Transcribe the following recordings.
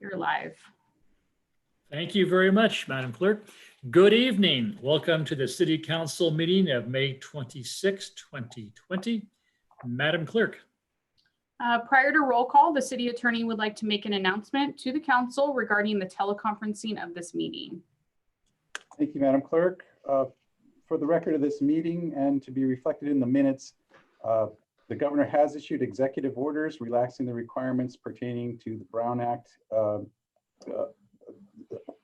You're live. Thank you very much, Madam Clerk. Good evening. Welcome to the City Council meeting of May 26, 2020. Madam Clerk. Prior to roll call, the city attorney would like to make an announcement to the council regarding the teleconferencing of this meeting. Thank you, Madam Clerk. For the record of this meeting and to be reflected in the minutes, the governor has issued executive orders relaxing the requirements pertaining to the Brown Act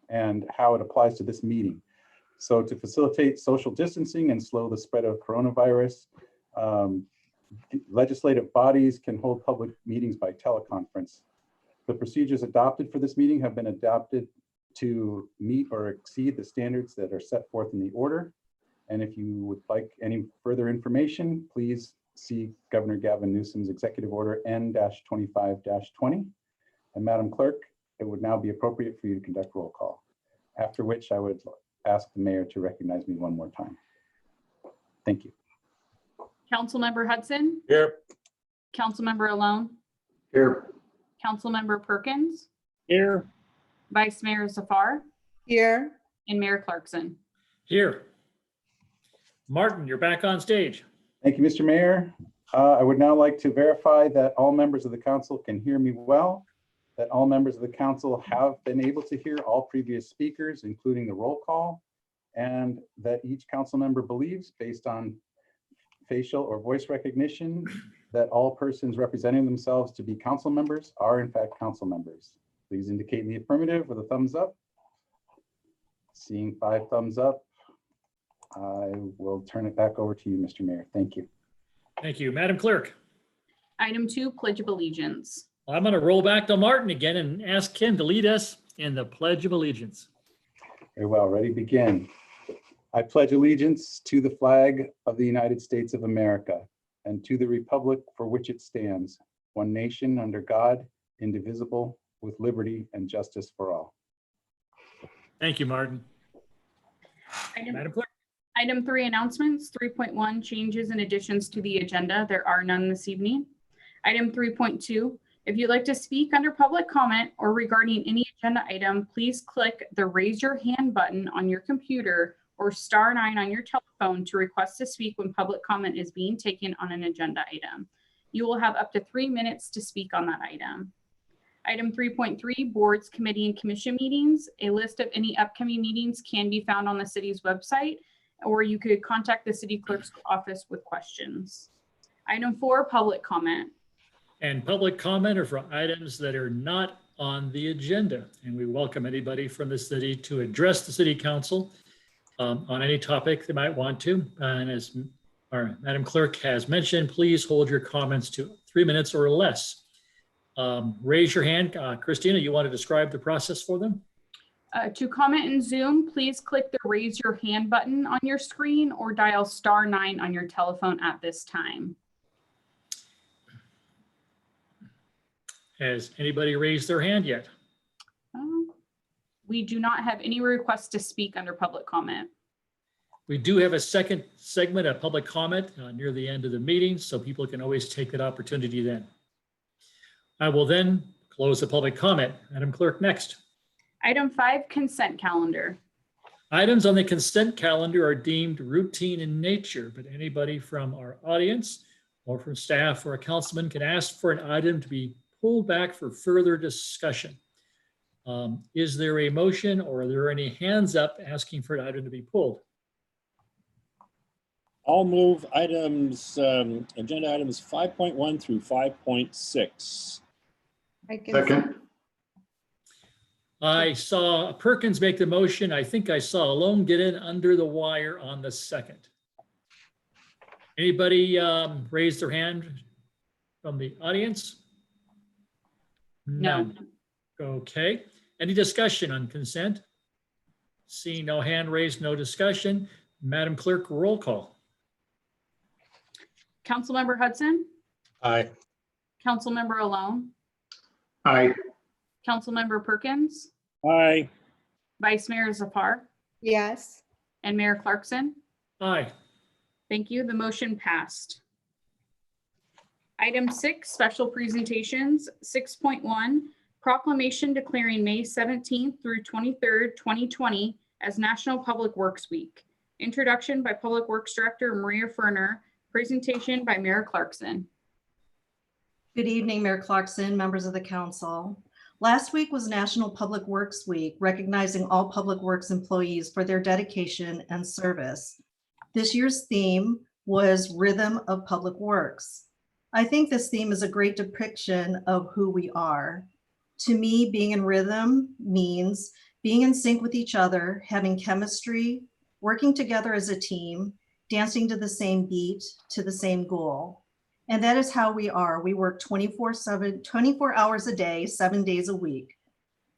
and how it applies to this meeting. So to facilitate social distancing and slow the spread of coronavirus, legislative bodies can hold public meetings by teleconference. The procedures adopted for this meeting have been adopted to meet or exceed the standards that are set forth in the order. And if you would like any further information, please see Governor Gavin Newsom's Executive Order N-25-20. And Madam Clerk, it would now be appropriate for you to conduct roll call, after which I would ask the mayor to recognize me one more time. Thank you. Councilmember Hudson. Here. Councilmember Alone. Here. Councilmember Perkins. Here. Vice Mayor Zafar. Here. And Mayor Clarkson. Here. Martin, you're back on stage. Thank you, Mr. Mayor. I would now like to verify that all members of the council can hear me well, that all members of the council have been able to hear all previous speakers, including the roll call, and that each council member believes, based on facial or voice recognition, that all persons representing themselves to be council members are in fact council members. Please indicate in the affirmative with a thumbs up. Seeing 5 thumbs up, I will turn it back over to you, Mr. Mayor. Thank you. Thank you. Madam Clerk. Item 2, Pledge of Allegiance. I'm going to roll back to Martin again and ask him to lead us in the Pledge of Allegiance. Very well, ready, begin. I pledge allegiance to the flag of the United States of America and to the republic for which it stands, one nation under God, indivisible, with liberty and justice for all. Thank you, Martin. Madam Clerk. Item 3, announcements. 3.1, changes and additions to the agenda. There are none this evening. Item 3.2, if you'd like to speak under public comment or regarding any agenda item, please click the raise your hand button on your computer or *9 on your telephone to request to speak when public comment is being taken on an agenda item. You will have up to 3 minutes to speak on that item. Item 3.3, boards, committee, and commission meetings. A list of any upcoming meetings can be found on the city's website, or you could contact the city clerk's office with questions. Item 4, public comment. And public comment are for items that are not on the agenda. And we welcome anybody from the city to address the city council on any topic they might want to. And as our Madam Clerk has mentioned, please hold your comments to 3 minutes or less. Raise your hand. Christina, you want to describe the process for them? To comment in Zoom, please click the raise your hand button on your screen or dial *9 on your telephone at this time. Has anybody raised their hand yet? We do not have any requests to speak under public comment. We do have a second segment of public comment near the end of the meeting, so people can always take that opportunity then. I will then close the public comment. Madam Clerk, next. Item 5, consent calendar. Items on the consent calendar are deemed routine in nature, but anybody from our audience or from staff or a councilman can ask for an item to be pulled back for further discussion. Is there a motion or are there any hands up asking for an item to be pulled? I'll move items, agenda items 5.1 through 5.6. Second. I saw Perkins make the motion. I think I saw Alone get in under the wire on the second. Anybody raise their hand from the audience? No. None. Okay. Any discussion on consent? Seeing no hand raised, no discussion. Madam Clerk, roll call. Councilmember Hudson. Aye. Councilmember Alone. Aye. Councilmember Perkins. Aye. Vice Mayor Zafar. Yes. And Mayor Clarkson. Aye. Thank you. The motion passed. Item 6, special presentations. 6.1, Proclamation declaring May 17th through 23rd, 2020 as National Public Works Week. Introduction by Public Works Director Maria Ferner. Presentation by Mayor Clarkson. Good evening, Mayor Clarkson, members of the council. Last week was National Public Works Week, recognizing all public works employees for their dedication and service. This year's theme was Rhythm of Public Works. I think this theme is a great depiction of who we are. To me, being in rhythm means being in sync with each other, having chemistry, working together as a team, dancing to the same beat, to the same goal. And that is how we are. We work 24 hours a day, 7 days a week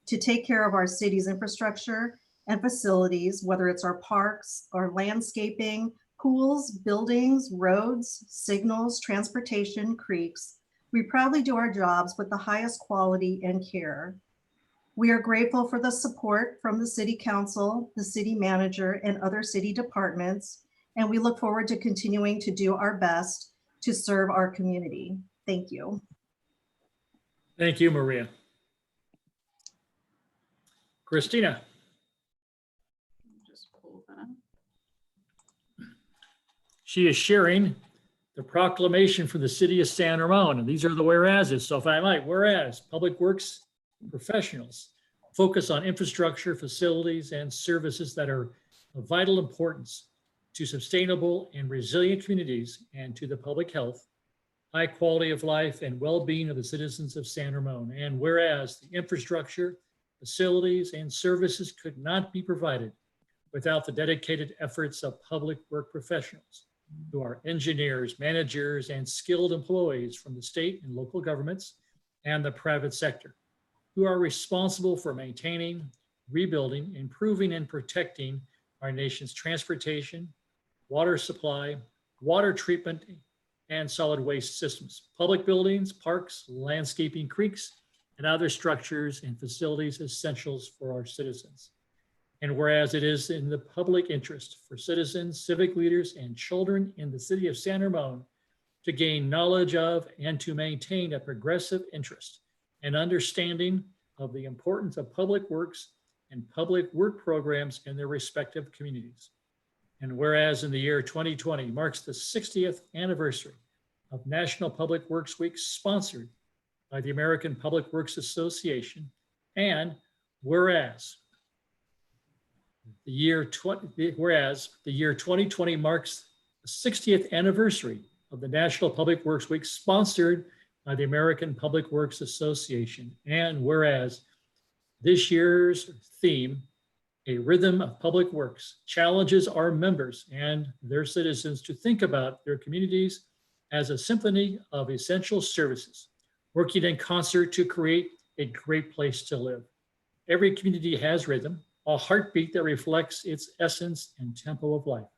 to take care of our city's infrastructure and facilities, whether it's our parks, our landscaping, pools, buildings, roads, signals, transportation, creeks. We proudly do our jobs with the highest quality and care. We are grateful for the support from the City Council, the City Manager, and other city departments, and we look forward to continuing to do our best to serve our community. Thank you. Thank you, Maria. Christina. Just pull that up. She is sharing the proclamation for the city of San Ramon, and these are the whereases. So if I might, whereas public works professionals focus on infrastructure, facilities, and services that are of vital importance to sustainable and resilient communities and to the public health, high quality of life, and well-being of the citizens of San Ramon. And whereas the infrastructure, facilities, and services could not be provided without the dedicated efforts of public work professionals, who are engineers, managers, and skilled employees from the state and local governments and the private sector, who are responsible for maintaining, rebuilding, improving, and protecting our nation's transportation, water supply, water treatment, and solid waste systems, public buildings, parks, landscaping, creeks, and other structures and facilities essentials for our citizens. And whereas it is in the public interest for citizens, civic leaders, and children in the city of San Ramon to gain knowledge of and to maintain a progressive interest and understanding of the importance of public works and public work programs in their respective communities. And whereas in the year 2020 marks the 60th anniversary of National Public Works Week, sponsored by the American Public Works Association, and whereas the year 2020 marks the 60th anniversary of the National Public Works Week, sponsored by the American Public Works Association. And whereas this year's theme, A Rhythm of Public Works, challenges our members and their citizens to think about their communities as a symphony of essential services, working in concert to create a great place to live. Every community has rhythm, a heartbeat that reflects its essence and tempo of life.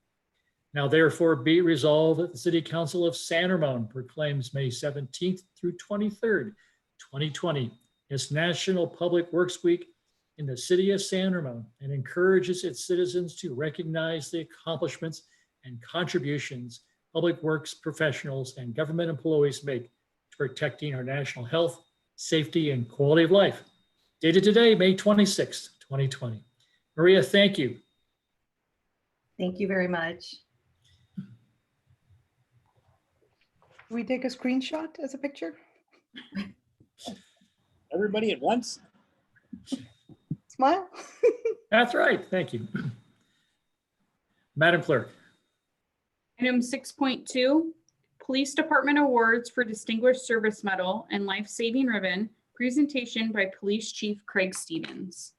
Now therefore be resolved that the City Council of San Ramon proclaims May 17th through 23rd, 2020 as National Public Works Week in the city of San Ramon, and encourages its citizens to recognize the accomplishments and contributions public works professionals and government employees make to protecting our national health, safety, and quality of life. Dated today, May 26th, 2020. Maria, thank you. Thank you very much. We take a screenshot as a picture? Everybody at once? Smile. That's right, thank you. Madam Clerk. Item 6.2, Police Department Awards for Distinguished Service Medal and Life Saving Ribbon, presentation by Police Chief Craig Stevens.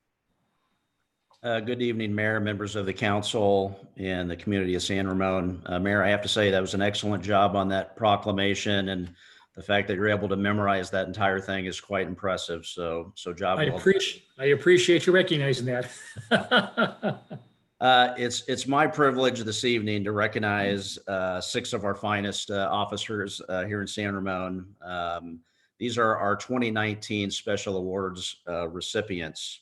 Good evening, Mayor, members of the council, and the community of San Ramon. Mayor, I have to say that was an excellent job on that proclamation, and the fact that you're able to memorize that entire thing is quite impressive. So job well done. I appreciate you recognizing that. It's my privilege this evening to recognize 6 of our finest officers here in San Ramon. These are our 2019 Special Awards recipients.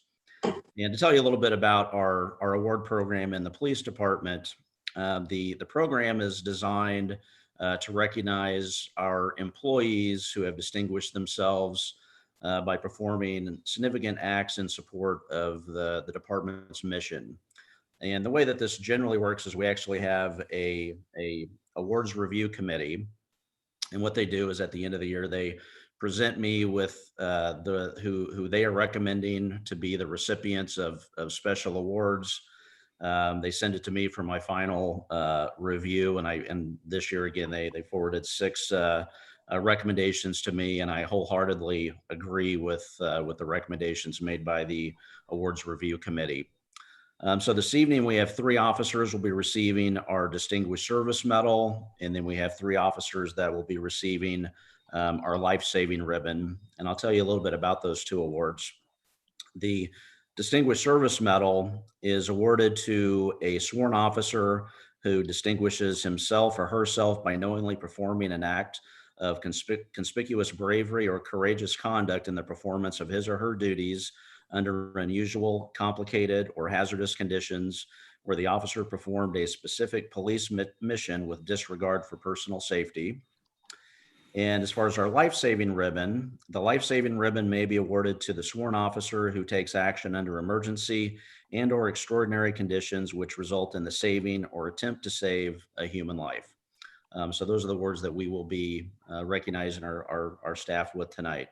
And to tell you a little bit about our award program in the police department, the program is designed to recognize our employees who have distinguished themselves by performing significant acts in support of the department's mission. And the way that this generally works is we actually have a awards review committee. And what they do is at the end of the year, they present me with who they are recommending to be the recipients of special awards. They send it to me for my final review, and this year again they forwarded 6 recommendations to me, and I wholeheartedly agree with the recommendations made by the awards review committee. So this evening we have 3 officers will be receiving our Distinguished Service Medal, and then we have 3 officers that will be receiving our Life-Saving Ribbon. And I'll tell you a little bit about those 2 awards. The Distinguished Service Medal is awarded to a sworn officer who distinguishes himself or herself by knowingly performing an act of conspicuous bravery or courageous conduct in the performance of his or her duties under unusual, complicated, or hazardous conditions where the officer performed a specific police mission with disregard for personal safety. And as far as our life-saving ribbon, the life-saving ribbon may be awarded to the sworn officer who takes action under emergency and/or extraordinary conditions which result in the saving or attempt to save a human life. So those are the words that we will be recognizing our staff with tonight.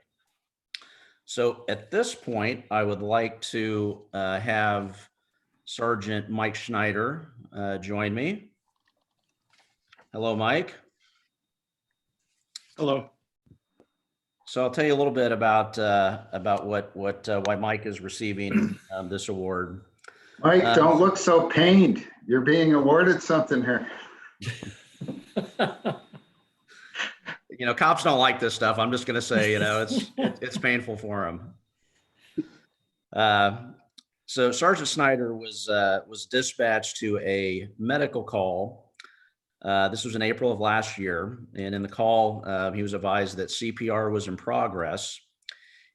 So at this point, I would like to have Sergeant Mike Schneider join me. Hello, Mike. Hello. So I'll tell you a little bit about why Mike is receiving this award. Mike, don't look so pained. You're being awarded something here. You know, cops don't like this stuff. I'm just going to say, you know, it's painful for them. So Sergeant Snyder was dispatched to a medical call. This was in April of last year, and in the call, he was advised that CPR was in progress.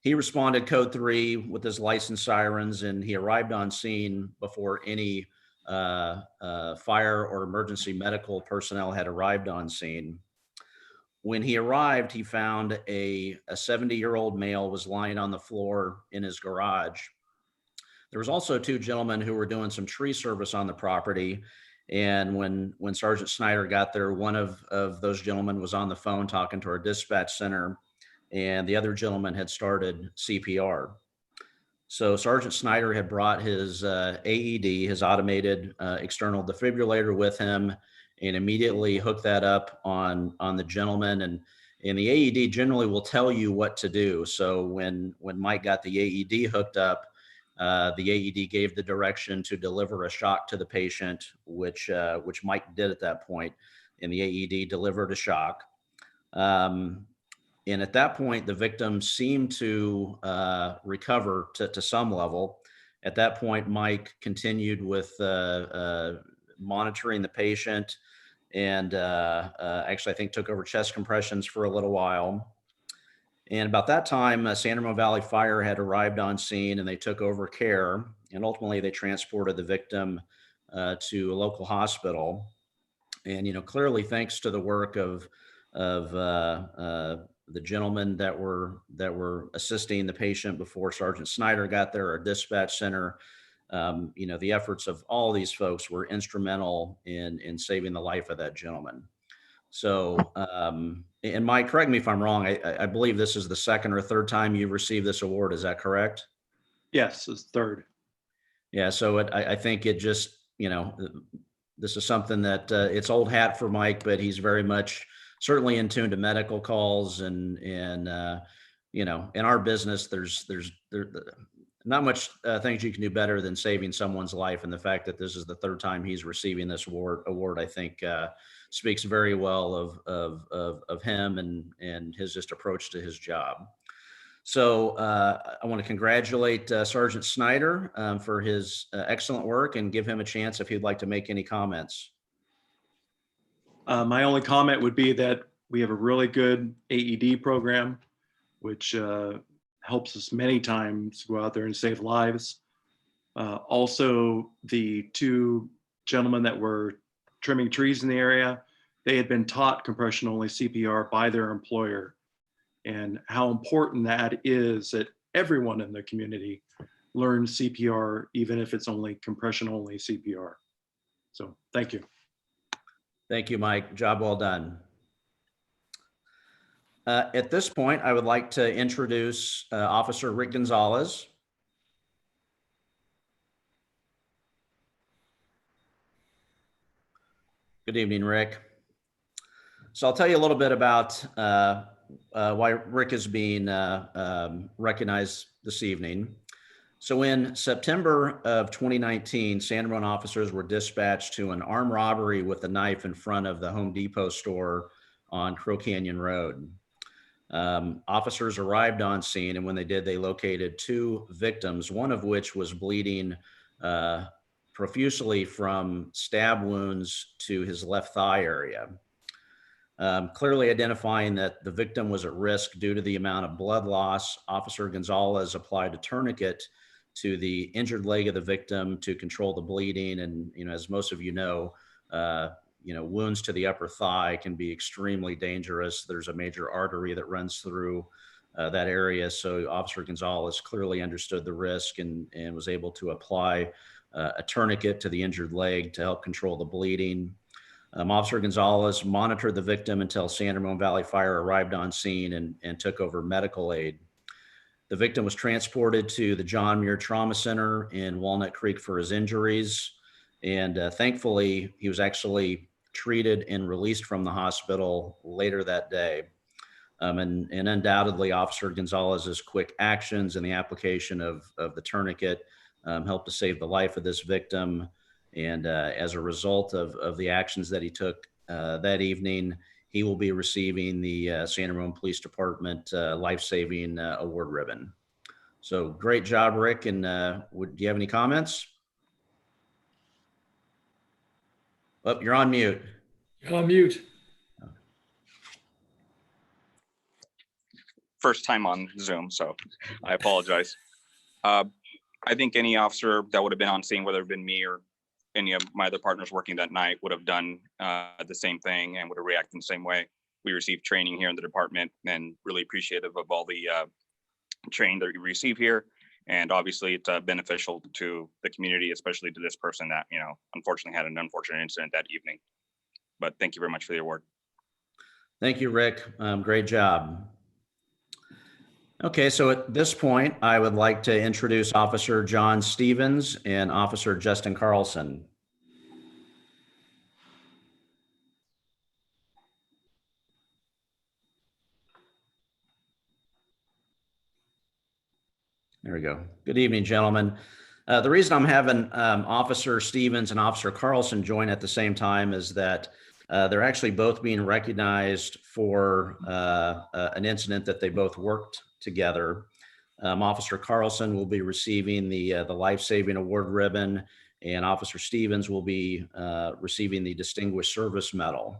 He responded code 3 with his licensed sirens, and he arrived on scene before any fire or emergency medical personnel had arrived on scene. When he arrived, he found a 70-year-old male was lying on the floor in his garage. There was also 2 gentlemen who were doing some tree service on the property. And when Sergeant Snyder got there, one of those gentlemen was on the phone talking to our dispatch center, and the other gentleman had started CPR. So Sergeant Snyder had brought his AED, his automated external defibrillator, with him, and immediately hooked that up on the gentleman. And the AED generally will tell you what to do. So when Mike got the AED hooked up, the AED gave the direction to deliver a shock to the patient, which Mike did at that point, and the AED delivered a shock. And at that point, the victim seemed to recover to some level. At that point, Mike continued with monitoring the patient, and actually, I think took over chest compressions for a little while. And about that time, San Ramon Valley Fire had arrived on scene, and they took over care. And ultimately, they transported the victim to a local hospital. And, you know, clearly, thanks to the work of the gentlemen that were assisting the patient before Sergeant Snyder got there, our dispatch center, you know, the efforts of all these folks were instrumental in saving the life of that gentleman. So, and Mike, correct me if I'm wrong, I believe this is the 2nd or 3rd time you've received this award. Is that correct? Yes, it's 3rd. Yeah. So I think it just, you know, this is something that it's old hat for Mike, but he's very much certainly in tune to medical calls, and you know, in our business, there's not much things you can do better than saving someone's life. And the fact that this is the 3rd time he's receiving this award, I think speaks very well of him and his just approach to his job. So I want to congratulate Sergeant Snyder for his excellent work, and give him a chance if he'd like to make any comments. My only comment would be that we have a really good AED program, which helps us many times go out there and save lives. Also, the 2 gentlemen that were trimming trees in the area, they had been taught compression only CPR by their employer. and how important that is that everyone in the community learns CPR, even if it's only compression only CPR. So thank you. Thank you, Mike. Job well done. At this point, I would like to introduce Officer Rick Gonzalez. Good evening, Rick. So I'll tell you a little bit about why Rick is being recognized this evening. So in September of 2019, San Ramon officers were dispatched to an armed robbery with a knife in front of the Home Depot store on Crow Canyon Road. Officers arrived on scene, and when they did, they located 2 victims, one of which was bleeding profusely from stab wounds to his left thigh area. Clearly identifying that the victim was at risk due to the amount of blood loss, Officer Gonzalez applied a tourniquet to the injured leg of the victim to control the bleeding. And, as most of you know, wounds to the upper thigh can be extremely dangerous. There's a major artery that runs through that area. So Officer Gonzalez clearly understood the risk and was able to apply a tourniquet to the injured leg to help control the bleeding. Officer Gonzalez monitored the victim until San Ramon Valley Fire arrived on scene and took over medical aid. The victim was transported to the John Muir Trauma Center in Walnut Creek for his injuries. And thankfully, he was actually treated and released from the hospital later that day. And undoubtedly, Officer Gonzalez's quick actions and the application of the tourniquet helped to save the life of this victim. And as a result of the actions that he took that evening, he will be receiving the San Ramon Police Department Life-Saving Award ribbon. So great job, Rick. And do you have any comments? Oh, you're on mute. You're on mute. First time on Zoom, so I apologize. I think any officer that would have been on scene, whether it been me or any of my other partners working that night, would have done the same thing and would have reacted in the same way. We received training here in the department and really appreciative of all the training that we receive here. And obviously it's beneficial to the community, especially to this person that, unfortunately had an unfortunate incident that evening. But thank you very much for the award. Thank you, Rick. Great job. Okay, so at this point, I would like to introduce Officer John Stevens and Officer Justin Carlson. There we go. Good evening, gentlemen. The reason I'm having Officer Stevens and Officer Carlson join at the same time is that they're actually both being recognized for an incident that they both worked together. Officer Carlson will be receiving the Life-Saving Award ribbon, and Officer Stevens will be receiving the Distinguished Service Medal.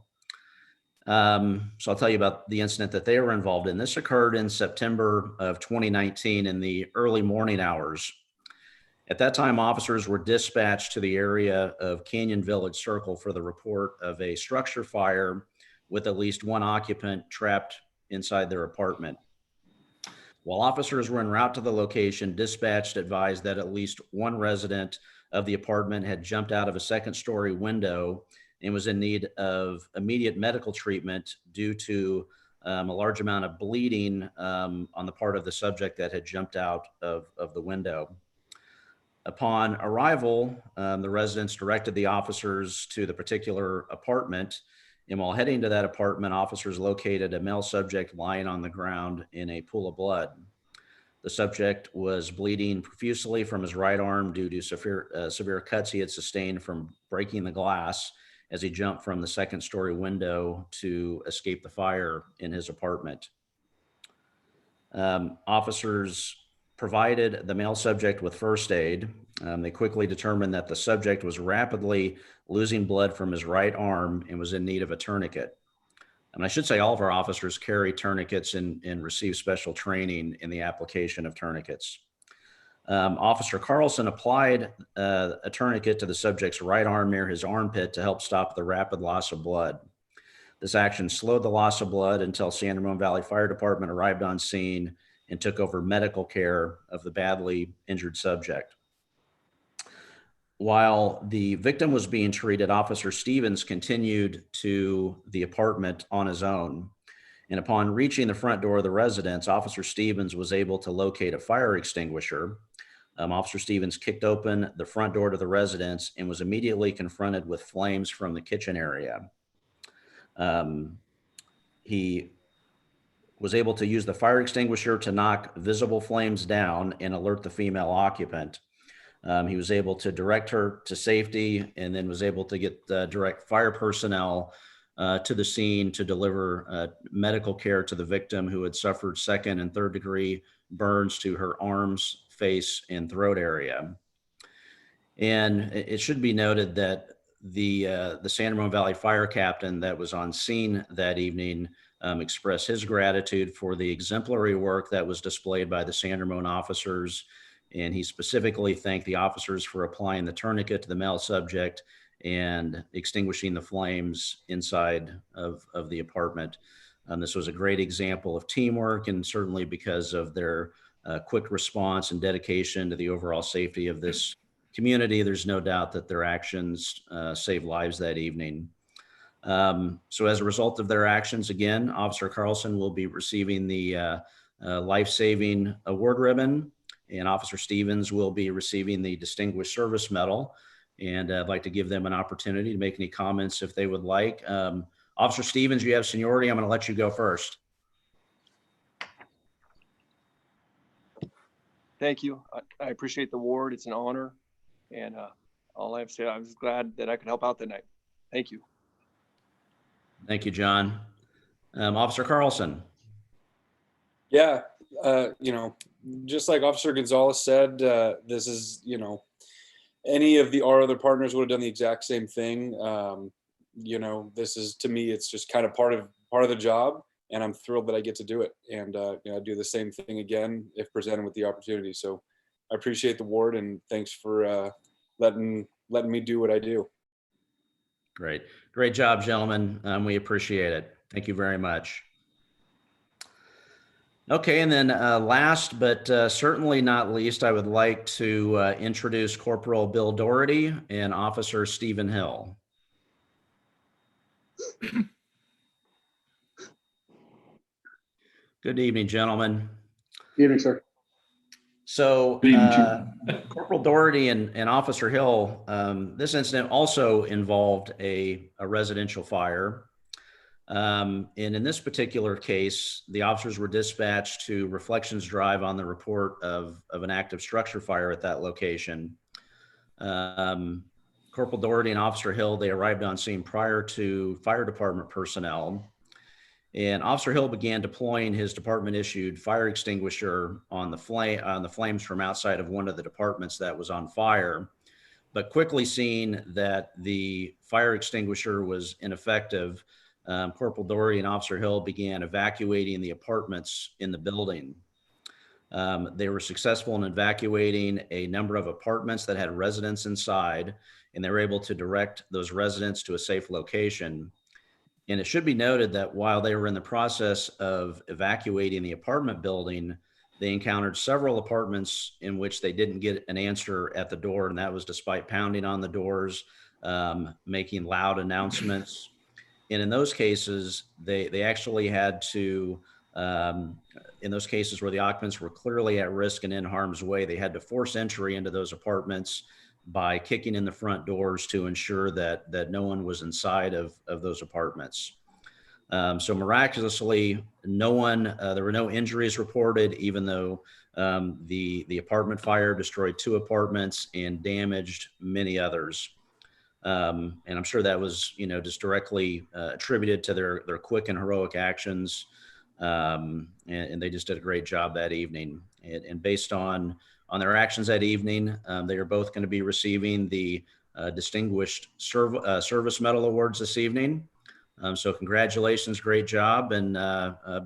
So I'll tell you about the incident that they were involved in. This occurred in September of 2019 in the early morning hours. At that time, officers were dispatched to the area of Canyon Village Circle for the report of a structure fire with at least one occupant trapped inside their apartment. While officers were en route to the location, dispatched advised that at least one resident of the apartment had jumped out of a second-story window and was in need of immediate medical treatment due to a large amount of bleeding on the part of the subject that had jumped out of the window. Upon arrival, the residents directed the officers to the particular apartment, and while heading to that apartment, officers located a male subject lying on the ground in a pool of blood. The subject was bleeding profusely from his right arm due to severe cuts he had sustained from breaking the glass as he jumped from the second-story window to escape the fire in his apartment. Officers provided the male subject with first aid. They quickly determined that the subject was rapidly losing blood from his right arm and was in need of a tourniquet. And I should say all of our officers carry tourniquets and receive special training in the application of tourniquets. Officer Carlson applied a tourniquet to the subject's right arm near his armpit to help stop the rapid loss of blood. This action slowed the loss of blood until San Ramon Valley Fire Department arrived on scene and took over medical care of the badly injured subject. While the victim was being treated, Officer Stevens continued to the apartment on his own. And upon reaching the front door of the residence, Officer Stevens was able to locate a fire extinguisher. Officer Stevens kicked open the front door to the residence and was immediately confronted with flames from the kitchen area. He was able to use the fire extinguisher to knock visible flames down and alert the female occupant. He was able to direct her to safety and then was able to get direct fire personnel to the scene to deliver medical care to the victim, who had suffered second and third degree burns to her arms, face, and throat area. And it should be noted that the San Ramon Valley fire captain that was on scene that evening expressed his gratitude for the exemplary work that was displayed by the San Ramon officers. And he specifically thanked the officers for applying the tourniquet to the male subject and extinguishing the flames inside of the apartment. This was a great example of teamwork, and certainly because of their quick response and dedication to the overall safety of this community, there's no doubt that their actions saved lives that evening. So as a result of their actions, again, Officer Carlson will be receiving the life-saving award ribbon, and Officer Stevens will be receiving the Distinguished Service Medal. And I'd like to give them an opportunity to make any comments if they would like. Officer Stevens, you have seniority. I'm going to let you go first. Thank you. I appreciate the award. It's an honor. And all I have to say, I was glad that I could help out that night. Thank you. Thank you, John. Officer Carlson. Yeah, you know, just like Officer Gonzalez said, this is, you know, any of our other partners would have done the exact same thing. You know, this is, to me, it's just kind of part of the job, and I'm thrilled that I get to do it. And you know, do the same thing again if presented with the opportunity. So I appreciate the award, and thanks for letting me do what I do. Great job, gentlemen. We appreciate it. Thank you very much. Okay, and then last but certainly not least, I would like to introduce Corporal Bill Dougherty and Officer Stephen Hill. Good evening, gentlemen. Good evening, sir. So Corporal Dougherty and Officer Hill, this incident also involved a residential fire. And in this particular case, the officers were dispatched to Reflections Drive on the report of an active structure fire at that location. Corporal Dougherty and Officer Hill, they arrived on scene prior to fire department personnel. And Officer Hill began deploying his department-issued fire extinguisher on the flames from outside of one of the departments that was on fire. But quickly seeing that the fire extinguisher was ineffective, Corporal Dougherty and Officer Hill began evacuating the apartments in the building. They were successful in evacuating a number of apartments that had residents inside, and they were able to direct those residents to a safe location. And it should be noted that while they were in the process of evacuating the apartment building, they encountered several apartments in which they didn't get an answer at the door, and that was despite pounding on the doors, making loud announcements. And in those cases, they actually had to, in those cases where the occupants were clearly at risk and in harm's way, they had to force entry into those apartments by kicking in the front doors to ensure that no one was inside of those apartments. So miraculously, there were no injuries reported, even though the apartment fire destroyed 2 apartments and damaged many others. And I'm sure that was, you know, just directly attributed to their quick and heroic actions. And they just did a great job that evening. And based on their actions that evening, they are both going to be receiving the Distinguished Service Medal Awards this evening. So congratulations, great job. And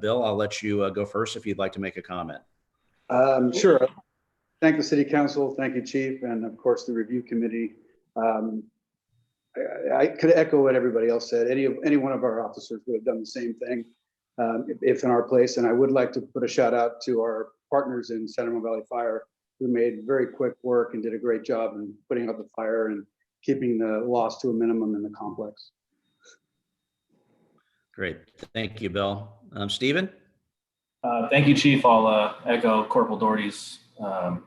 Bill, I'll let you go first if you'd like to make a comment. Sure. Thank the City Council, thank you, Chief, and of course the review committee. I could echo what everybody else said. Any one of our officers would have done the same thing if in our place. And I would like to put a shout out to our partners in San Ramon Valley Fire, who made very quick work and did a great job in putting out the fire and keeping the loss to a minimum in the complex. Great. Thank you, Bill. Stephen? Thank you, Chief. I'll echo Corporal Doherty's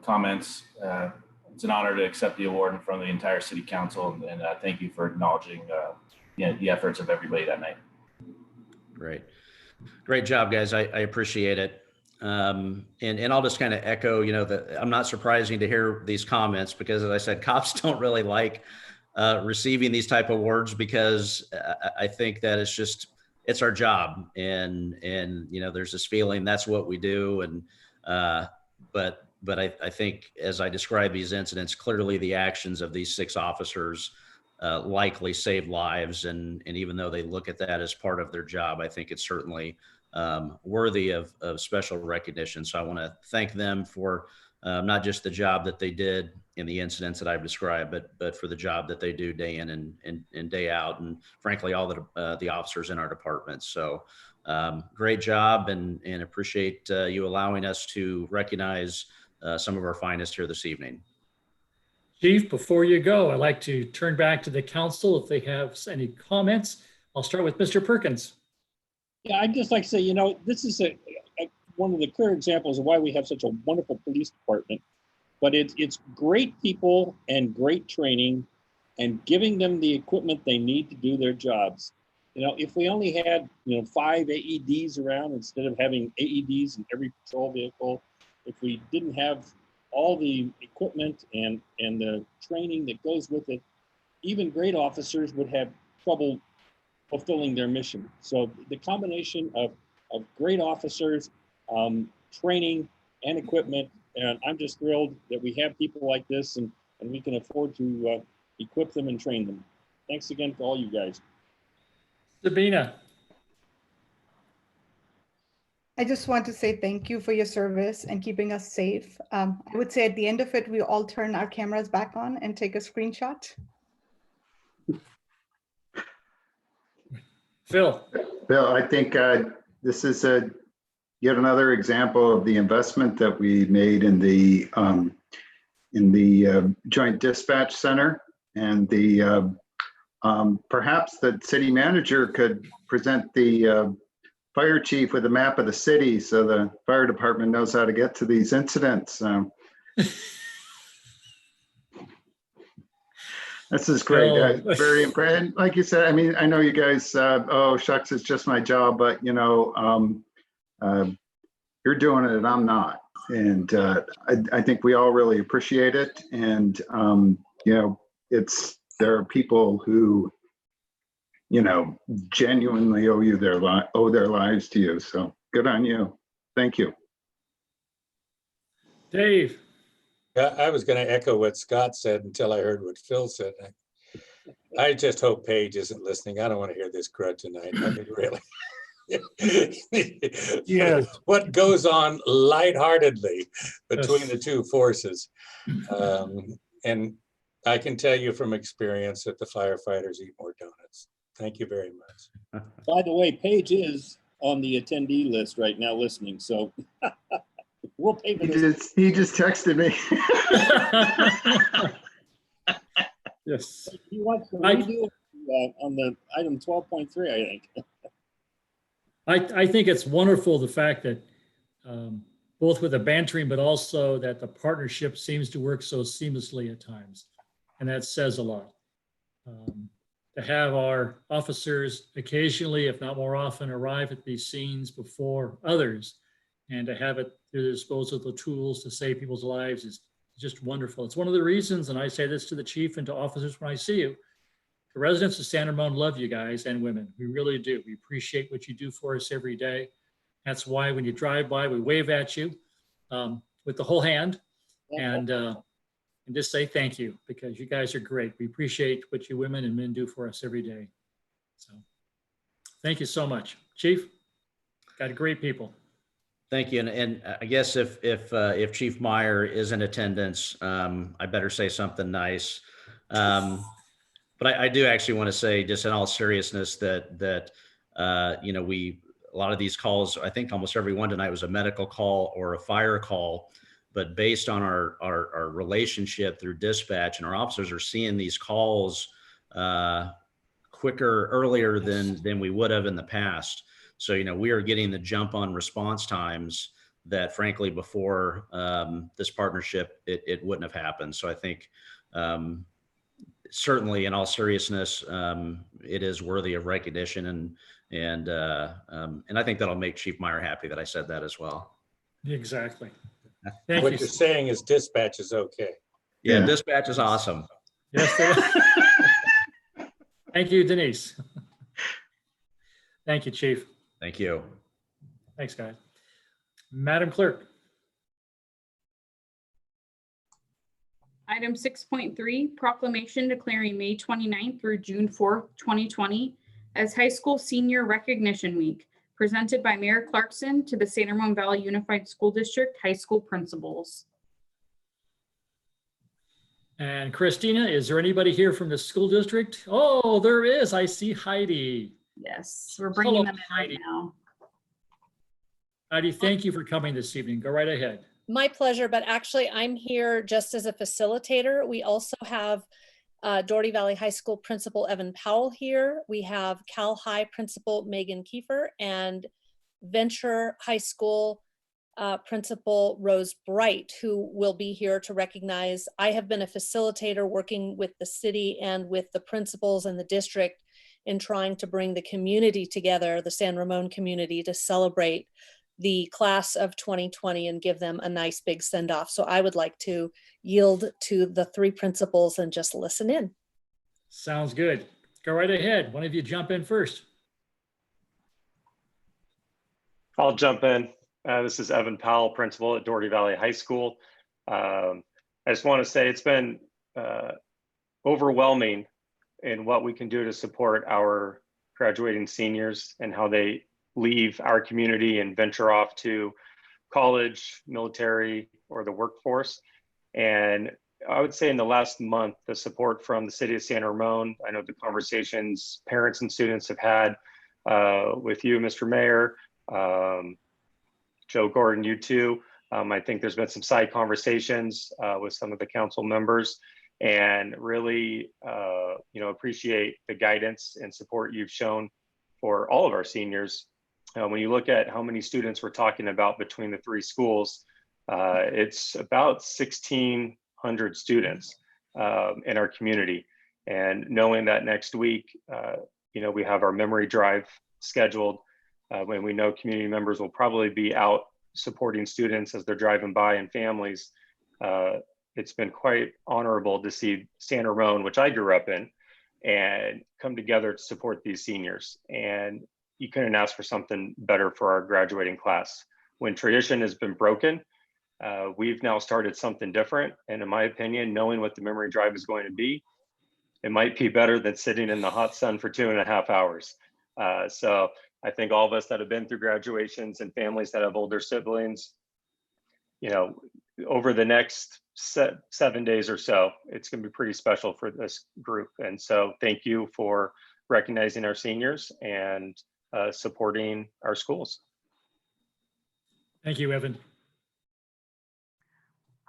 comments. It's an honor to accept the award in front of the entire City Council, and thank you for acknowledging the efforts of everybody that night. Great job, guys. I appreciate it. And I'll just kind of echo, that I'm not surprising to hear these comments because, as I said, cops don't really like receiving these type of awards because I think that it's our job, and there's this feeling that's what we do, and but I think as I describe these incidents, clearly the actions of these 6 officers likely saved lives, and even though they look at that as part of their job, I think it's certainly worthy of special recognition. So I want to thank them for not just the job that they did in the incidents that I've described, but for the job that they do day in and day out, and frankly, all the officers in our department. So great job, and appreciate you allowing us to recognize some of our finest here this evening. Chief, before you go, I'd like to turn back to the council if they have any comments. I'll start with Mr. Perkins. Yeah, I'd just like to say, this is one of the clear examples of why we have such a wonderful police department. But it's great people and great training and giving them the equipment they need to do their jobs. If we only had, 5 AEDs around instead of having AEDs in every patrol vehicle, if we didn't have all the equipment and the training that goes with it, even great officers would have trouble fulfilling their mission. So the combination of great officers, training and equipment, and I'm just thrilled that we have people like this and we can afford to equip them and train them. Thanks again for all you guys. Sabina. I just want to say thank you for your service and keeping us safe. I would say at the end of it, we all turn our cameras back on and take a screenshot. Phil. Bill, I think this is yet another example of the investment that we made in the Joint Dispatch Center, and the perhaps the city manager could present the fire chief with a map of the city so the fire department knows how to get to these incidents. This is great. Very impressed. Like you said, I know you guys, oh, shucks, it's just my job, but you're doing it and I'm not. And I think we all really appreciate it. And, there are people who, genuinely owe their lives to you. So good on you. Thank you. Dave. I was going to echo what Scott said until I heard what Phil said. I just hope Paige isn't listening. I don't want to hear this crud tonight. Really. Yes. What goes on lightheartedly between the two forces. And I can tell you from experience that the firefighters eat more donuts. Thank you very much. By the way, Paige is on the attendee list right now listening, so we'll pay for this. He just texted me. Yes. He wants to redo on the item 12.3, I think. I think it's wonderful, the fact that both with the bantering, but also that the partnership seems to work so seamlessly at times. And that says a lot. To have our officers occasionally, if not more often, arrive at these scenes before others, and to have it at their disposal of the tools to save people's lives is just wonderful. It's one of the reasons, and I say this to the chief and to officers when I see you, the residents of San Ramon love you guys and women. We really do. We appreciate what you do for us every day. That's why when you drive by, we wave at you with the whole hand and just say thank you, because you guys are great. We appreciate what you women and men do for us every day. So thank you so much. Chief, got great people. Thank you. And I guess if Chief Meyer is in attendance, I better say something nice. But But I do actually want to say, just in all seriousness, that you know, a lot of these calls, I think almost every one tonight was a medical call or a fire call. But based on our relationship through dispatch, and our officers are seeing these calls earlier than we would have in the past. So, you know, we are getting the jump on response times that frankly before this partnership, it wouldn't have happened. So I think certainly in all seriousness, it is worthy of recognition, and I think that'll make Chief Meyer happy that I said that as well. Exactly. What you're saying is dispatch is okay. Yeah, dispatch is awesome. Yes. Thank you, Denise. Thank you, Chief. Thank you. Thanks, guys. Madam Clerk. Item 6.3, proclamation declaring May 29th through June 4th, 2020 as High School Senior Recognition Week, presented by Mayor Clarkson to the San Ramon Valley Unified School District high school principals. And Christina, is there anybody here from the school district? Oh, there is. I see Heidi. Yes, we're bringing Hello, them in right now. Heidi, thank you for coming this evening. Go right ahead. My pleasure, but actually I'm here just as a facilitator. We also have Dougherty Valley High School Principal Evan Powell here. We have Cal High Principal Megan Kiefer and Venture High School Principal Rose Bright, who will be here to recognize. I have been a facilitator working with the city and with the principals and the district in trying to bring the community together, the San Ramon community, to celebrate the class of 2020 and give them a nice big send-off. So I would like to yield to the three principals and just listen in. Sounds good. Go right ahead. One of you jump in first. I'll jump in. This is Evan Powell, principal at Dougherty Valley High School. I just want to say it's been overwhelming in what we can do to support our graduating seniors and how they leave our community and venture off to college, military, or the workforce. And I would say in the last month, the support from the city of San Ramon, I know the conversations parents and students have had with you, Mr. Mayor, Joe Gordon, you too. I think there's been some side conversations with some of the council members, and really, appreciate the guidance and support you've shown for all of our seniors. When you look at how many students we're talking about between the three schools, it's about 1,600 students in our community. And knowing that next week, we have our memory drive scheduled, when we know community members will probably be out supporting students as they're driving by and families. It's been quite honorable to see San Ramon, which I grew up in, and come together to support these seniors. And you couldn't ask for something better for our graduating class. When tradition has been broken, we've now started something different. And in my opinion, knowing what the memory drive is going to be, it might be better than sitting in the hot sun for 2.5 hours. So I think all of us that have been through graduations and families that have older siblings, over the next 7 days or so, it's going to be pretty special for this group. And so thank you for recognizing our seniors and supporting our schools. Thank you, Evan.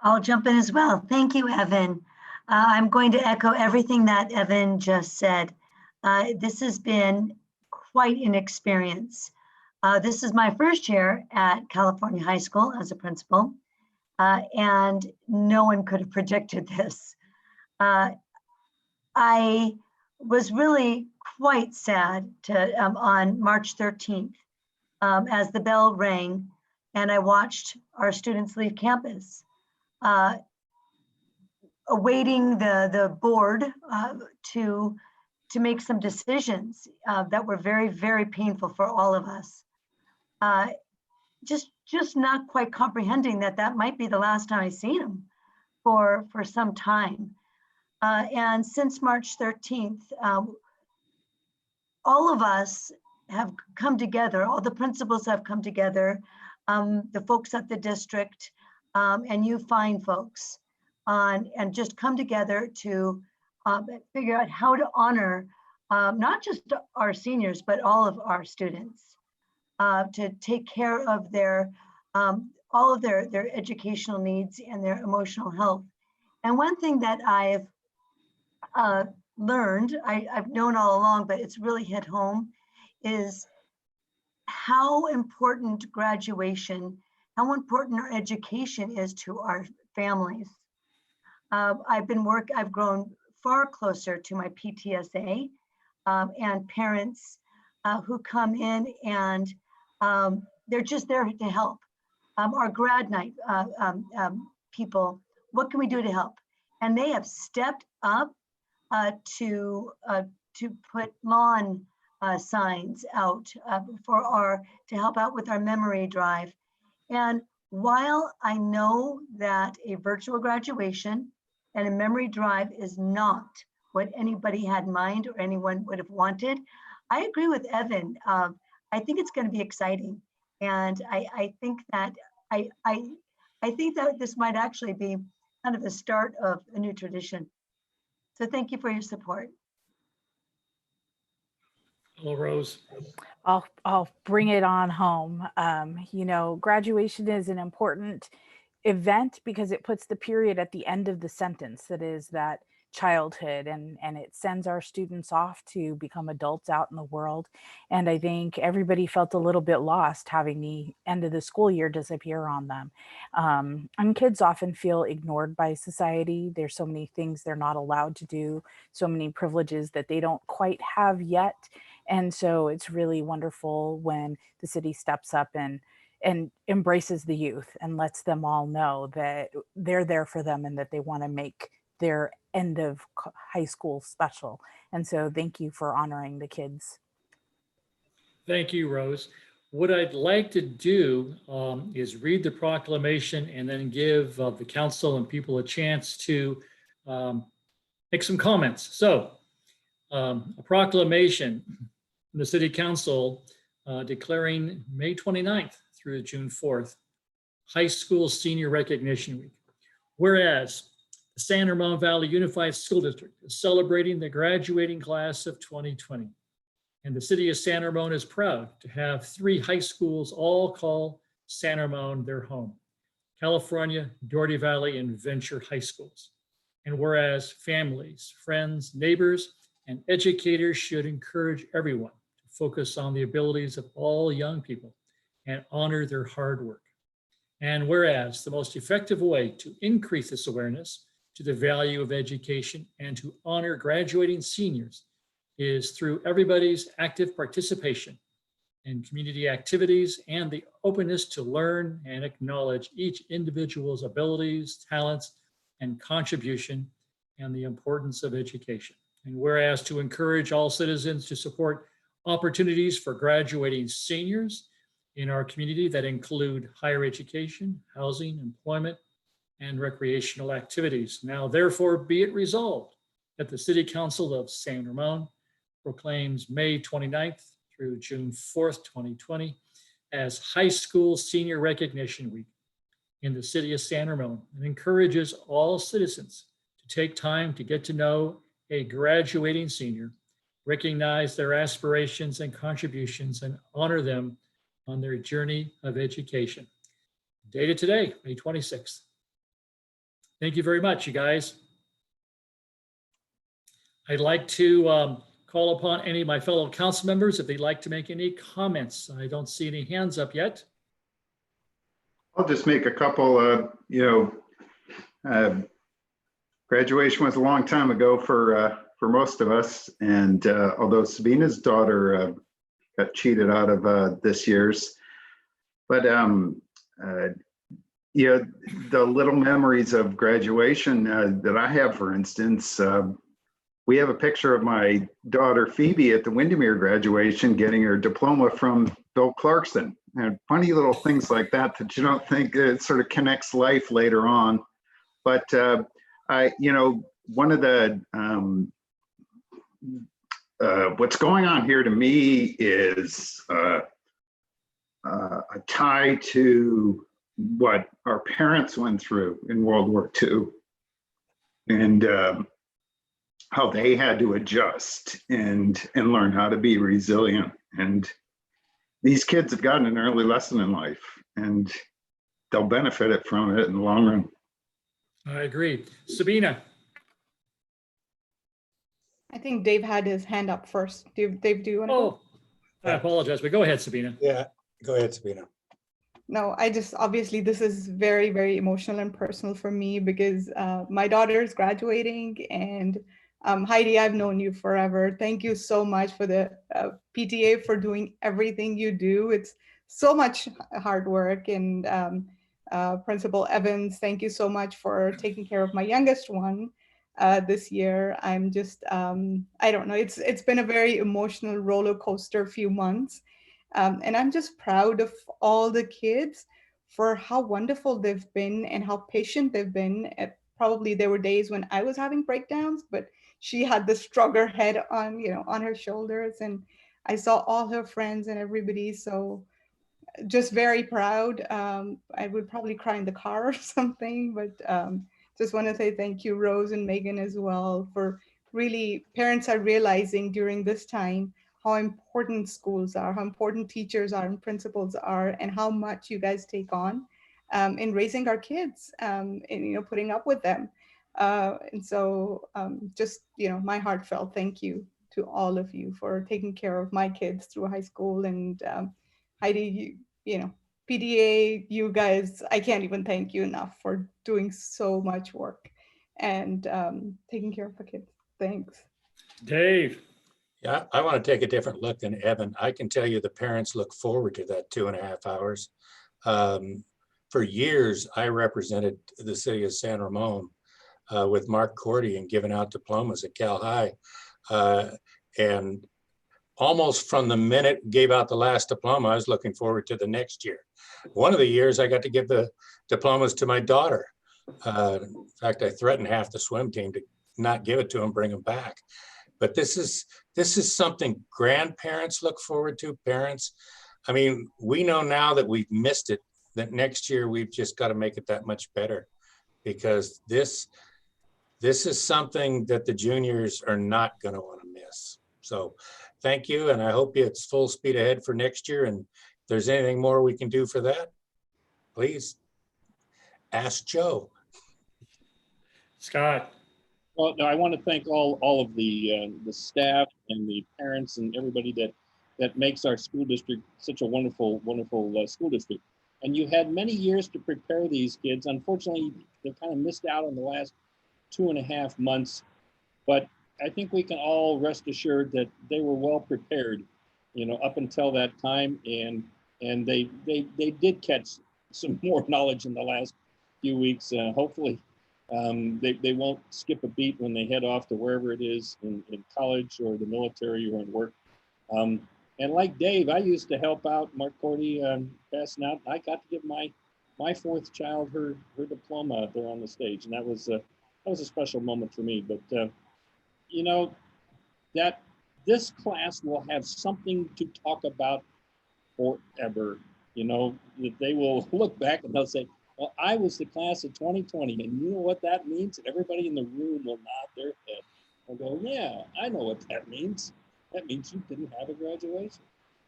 I'll jump in as well. Thank you, Evan. I'm going to echo everything that Evan just said. This has been quite an experience. This is my first year at California High School as a principal, and no one could have predicted this. I was really quite sad to on March 13th as the bell rang and I watched our students leave campus, awaiting the board to make some decisions that were very, very painful for all of us. Just not quite comprehending that might be the last time I seen them for some time. And since March 13th, all of us have come together, all the principals have come together, the folks at the district, and you fine folks, and just come together to figure out how to honor not just our seniors, but all of our students, to take care of their all of their educational needs and their emotional health. And one thing that I've learned, I've known all along, but it's really hit home, is how important graduation, how important our education is to our families. I've grown far closer to my PTSA and parents who come in and they're just there to help. Our grad night people, what can we do to help? And they have stepped up to put lawn signs out to help out with our memory drive. And while I know that a virtual graduation and a memory drive is not what anybody had in mind or anyone would have wanted, I agree with Evan. I think it's going to be exciting, and I think that I think that this might actually be kind of the start of a new tradition. So thank you for your support. Hello, Rose. I'll bring it on home. You know, graduation is an important event because it puts the period at the end of the sentence that is that childhood, and it sends our students off to become adults out in the world. And I think everybody felt a little bit lost having the end of the school year disappear on them. And kids often feel ignored by society. There's so many things they're not allowed to do, so many privileges that they don't quite have yet. And so it's really wonderful when the city steps up and embraces the youth and lets them all know that they're there for them and that they want to make their end of high school special. And so thank you for honoring the kids. Thank you, Rose. What I'd like to do is read the proclamation and then give the council and people a chance to make some comments. So a proclamation from the City Council declaring May 29th through June 4th, High School Senior Recognition Week. Whereas the San Ramon Valley Unified School District is celebrating the graduating class of 2020. And the city of San Ramon is proud to have 3 high schools all call San Ramon their home: California, Dougherty Valley, and Venture High Schools. And whereas families, friends, neighbors, and educators should encourage everyone to focus on the abilities of all young people and honor their hard work. And whereas the most effective way to increase this awareness to the value of education and to honor graduating seniors is through everybody's active participation in community activities and the openness to learn and acknowledge each individual's abilities, talents, and contribution, and the importance of education. And whereas to encourage all citizens to support opportunities for graduating seniors in our community that include higher education, housing, employment, and recreational activities. Now, therefore, be it resolved that the City Council of San Ramon proclaims May 29th through June 4th, 2020 as High School Senior Recognition Week in the city of San Ramon, and encourages all citizens to take time to get to know a graduating senior, recognize their aspirations and contributions, and honor them on their journey of education. Dated today, May 26th. Thank you very much, you guys. I'd like to call upon any of my fellow council members if they'd like to make any comments. I don't see any hands up yet. I'll just make a couple, graduation was a long time ago for most of us. And although Sabina's daughter got cheated out of this year's, but the little memories of graduation that I have, for instance, we have a picture of my daughter Phoebe at the Windermere graduation getting her diploma from Bill Clarkson. And funny little things like that you don't think it sort of connects life later on. But one of the what's going on here to me is a tie to what our parents went through in World War II. And how they had to adjust and learn how to be resilient. And these kids have gotten an early lesson in life, and they'll benefit it from it in the long run. I agree. Sabina. I think Dave had his hand up first. Dave, do you want to? Oh, I apologize, but go ahead, Sabina. Yeah, go ahead, Sabina. No, obviously this is very, very emotional and personal for me because my daughter is graduating, and Heidi, I've known you forever. Thank you so much for the PTA for doing everything you do. It's so much hard work. And Principal Evans, thank you so much for taking care of my youngest one this year. I'm just, I don't know, it's been a very emotional roller coaster few months. And I'm just proud of all the kids for how wonderful they've been and how patient they've been. Probably there were days when I was having breakdowns, but she had the stronger head on, on her shoulders, and I saw all her friends and everybody. So just very proud. I would probably cry in the car or something, but just want to say thank you, Rose and Megan, as well, for really, parents are realizing during this time how important schools are, how important teachers are and principals are, and how much you guys take on in raising our kids and, putting up with them. And so just, my heartfelt thank you to all of you for taking care of my kids through high school. And Heidi, PDA, you guys, I can't even thank you enough for doing so much work and taking care of the kids. Thanks. Dave. Yeah, I want to take a different look than Evan. I can tell you the parents look forward to that 2.5 hours. For years, I represented the city of San Ramon with Mark Cordy and giving out diplomas at Cal High. And almost from the minute gave out the last diploma, I was looking forward to the next year. One of the years I got to give the diplomas to my daughter. In fact, I threatened half the swim team to not give it to them, bring them back. But this is something grandparents look forward to, parents. I mean, we know now that we've missed it, that next year we've just got to make it that much better, because this is something that the juniors are not going to want to miss. So thank you, and I hope it's full speed ahead for next year. And if there's anything more we can do for that, please ask Joe. Scott. Well, no, I want to thank all of the staff and the parents and everybody that makes our school district such a wonderful school district. And you had many years to prepare these kids. Unfortunately, they kind of missed out on the last 2.5 months. But I think we can all rest assured that they were well prepared, up until that time, and they did catch some more knowledge in the last few weeks. Hopefully. They won't skip a beat when they head off to wherever it is in college or the military or in work. And like Dave, I used to help out Mark Cordy passing out. I got to give my fourth child her diploma there on the stage, and that was a special moment for me. But that this class will have something to talk about forever. That they will look back and they'll say, well, I was the class of 2020, and you know what that means? And everybody in the room will nod their head and go, yeah, I know what that means. That means you didn't have a graduation.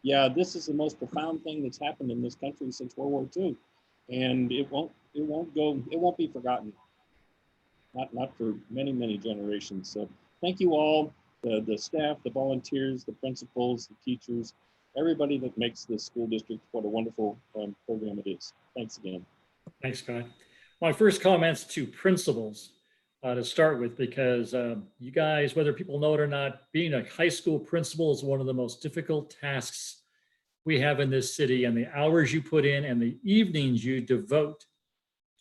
Yeah, this is the most profound thing that's happened in this country since World War II. And it won't be forgotten. Not for many, many generations. So thank you all, the staff, the volunteers, the principals, the teachers, everybody that makes this school district what a wonderful program it is. Thanks again. Thanks, Scott. My first comments to principals to start with, because you guys, whether people know it or not, being a high school principal is one of the most difficult tasks we have in this city, and the hours you put in and the evenings you devote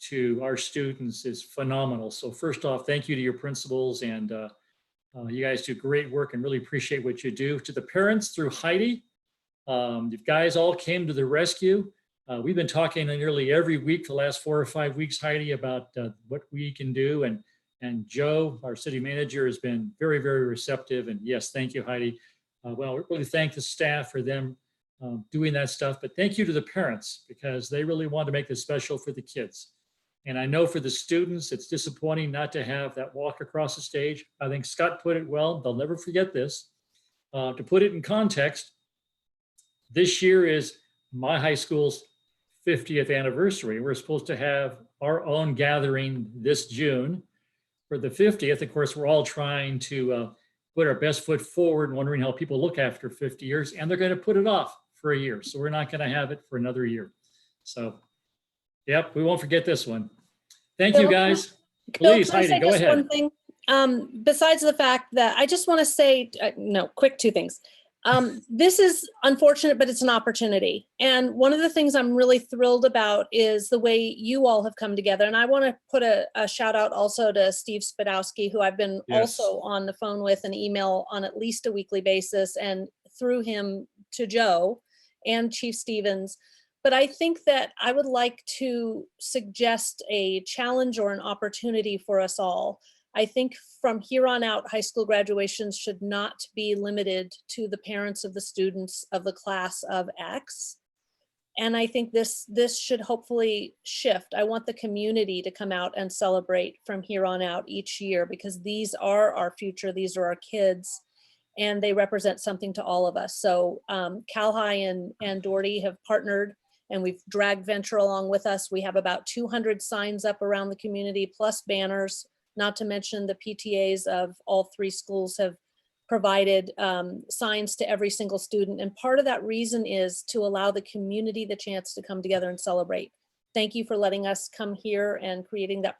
to our students is phenomenal. So first off, thank you to your principals, and you guys do great work and really appreciate what you do. To the parents through Heidi, you guys all came to the rescue. We've been talking nearly every week the last 4 or 5 weeks, Heidi, about what we can do. And Joe, our city manager, has been very, very receptive. And yes, thank you, Heidi. Well, we really thank the staff for them doing that stuff. But thank you to the parents, because they really want to make this special for the kids. And I know for the students, it's disappointing not to have that walk across the stage. I think Scott put it well. They'll never forget this. To put it in context, this year is my high school's 50th anniversary. We're supposed to have our own gathering this June for the 50th. Of course, we're all trying to put our best foot forward, wondering how people look after 50 years, and they're going to put it off for a year. So we're not going to have it for another year. So, yep, we won't forget this one. Thank you, guys. Please, Heidi, go ahead. One thing, besides the fact that I just want to say, no, quick two things. This is unfortunate, but it's an opportunity. And one of the things I'm really thrilled about is the way you all have come together. And I want to put a shout out also to Steve Spadowski, who I've been also on the phone with and email on at least a weekly basis, and through him to Joe and Chief Stevens. But I think that I would like to suggest a challenge or an opportunity for us all. I think from here on out, high school graduations should not be limited to the parents of the students of the class of X. And I think this should hopefully shift. I want the community to come out and celebrate from here on out each year, because these are our future, these are our kids, and they represent something to all of us. So Cal High and Dougherty have partnered, and we've dragged Venture along with us. We have about 200 signs up around the community, plus banners, not to mention the PTAs of all three schools have provided signs to every single student. And part of that reason is to allow the community the chance to come together and celebrate. Thank you for letting us come here and creating that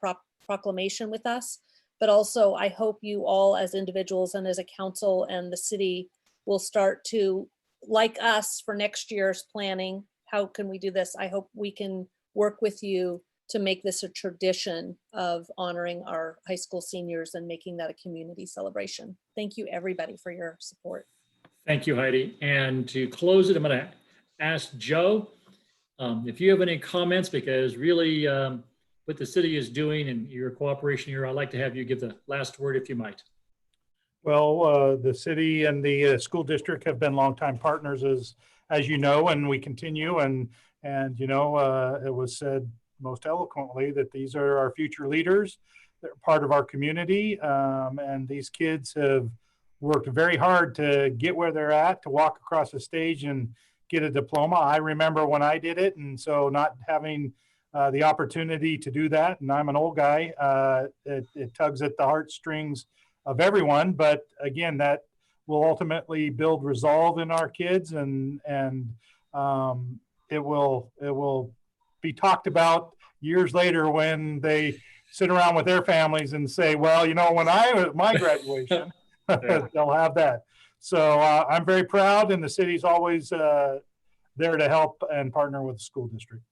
proclamation with us. But also, I hope you all as individuals and as a council and the city will start to, like us for next year's planning, how can we do this? I hope we can work with you to make this a tradition of honoring our high school seniors and making that a community celebration. Thank you, everybody, for your support. Thank you, Heidi. And to close it, I'm going to ask Joe if you have any comments, because really what the city is doing and your cooperation here, I'd like to have you give the last word if you might. Well, the city and the school district have been longtime partners, as you know, and we continue. And you know, it was said most eloquently that these are our future leaders. They're part of our community, and these kids have worked very hard to get where they're at, to walk across the stage and get a diploma. I remember when I did it, and so not having the opportunity to do that, and I'm an old guy, it tugs at the heartstrings of everyone. But again, that will ultimately build resolve in our kids, and it will be talked about years later when they sit around with their families and say, well, you know, when I was my graduation, they'll have that. So I'm very proud, and the city's always there to help and partner with the school district.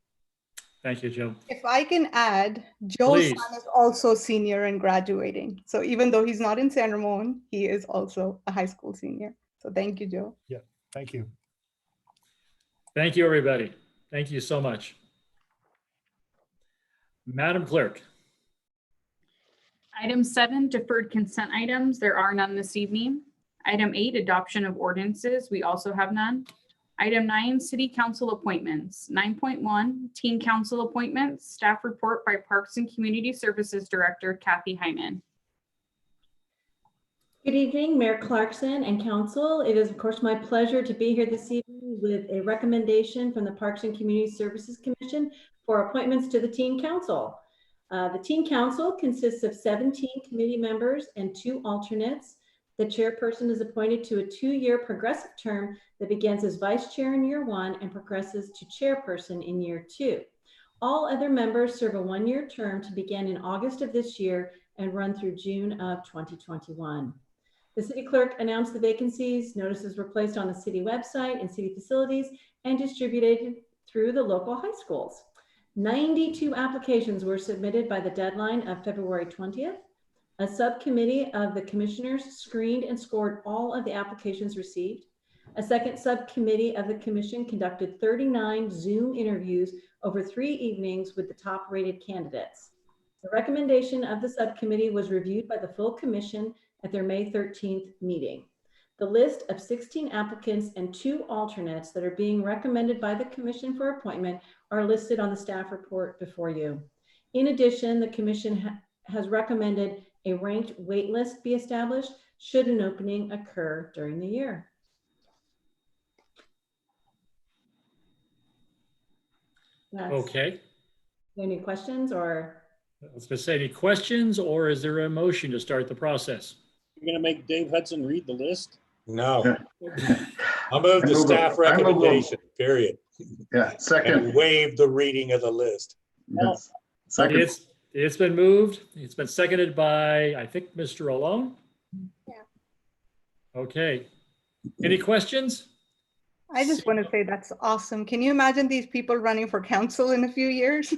Thank you, Joe. If I can add, Joe's son is also senior and graduating. So even though he's not in San Ramon, he is also a high school senior. So thank you, Joe. Yeah, thank you. Thank you, everybody. Thank you so much. Madam Clerk. Item 7, deferred consent items. There are none this evening. Item 8, adoption of ordinances. We also have none. Item 9, city council appointments. 9.1, teen council appointments. Staff report by Parks and Community Services Director Kathy Hyman. Good evening, Mayor Clarkson and council. It is of course my pleasure to be here this evening with a recommendation from the Parks and Community Services Commission for appointments to the Teen Council. The Teen Council consists of 17 committee members and 2 alternates. The chairperson is appointed to a 2-year progressive term that begins as vice chair in year 1 and progresses to chairperson in year 2. All other members serve a 1-year term to begin in August of this year and run through June of 2021. The city clerk announced the vacancies. Notices were placed on the city website and city facilities and distributed through the local high schools. 92 applications were submitted by the deadline of February 20th. A subcommittee of the commissioners screened and scored all of the applications received. A second subcommittee of the commission conducted 39 Zoom interviews over 3 evenings with the top rated candidates. The recommendation of the subcommittee was reviewed by the full commission at their May 13th meeting. The list of 16 applicants and 2 alternates that are being recommended by the commission for appointment are listed on the staff report before you. In addition, the commission has recommended a ranked wait list be established should an opening occur during the year. Okay. Any questions or? I was going to say, any questions, or is there a motion to start the process? You're going to make Dave Hudson read the list? No. I'll move the staff recommendation, period. Yeah, second. And waive the reading of the list. Yes. Second. It's been moved. It's been seconded by, I think, Mr. Alone. Yeah. Okay. Any questions? I just want to say that's awesome. Can you imagine these people running for council in a few years?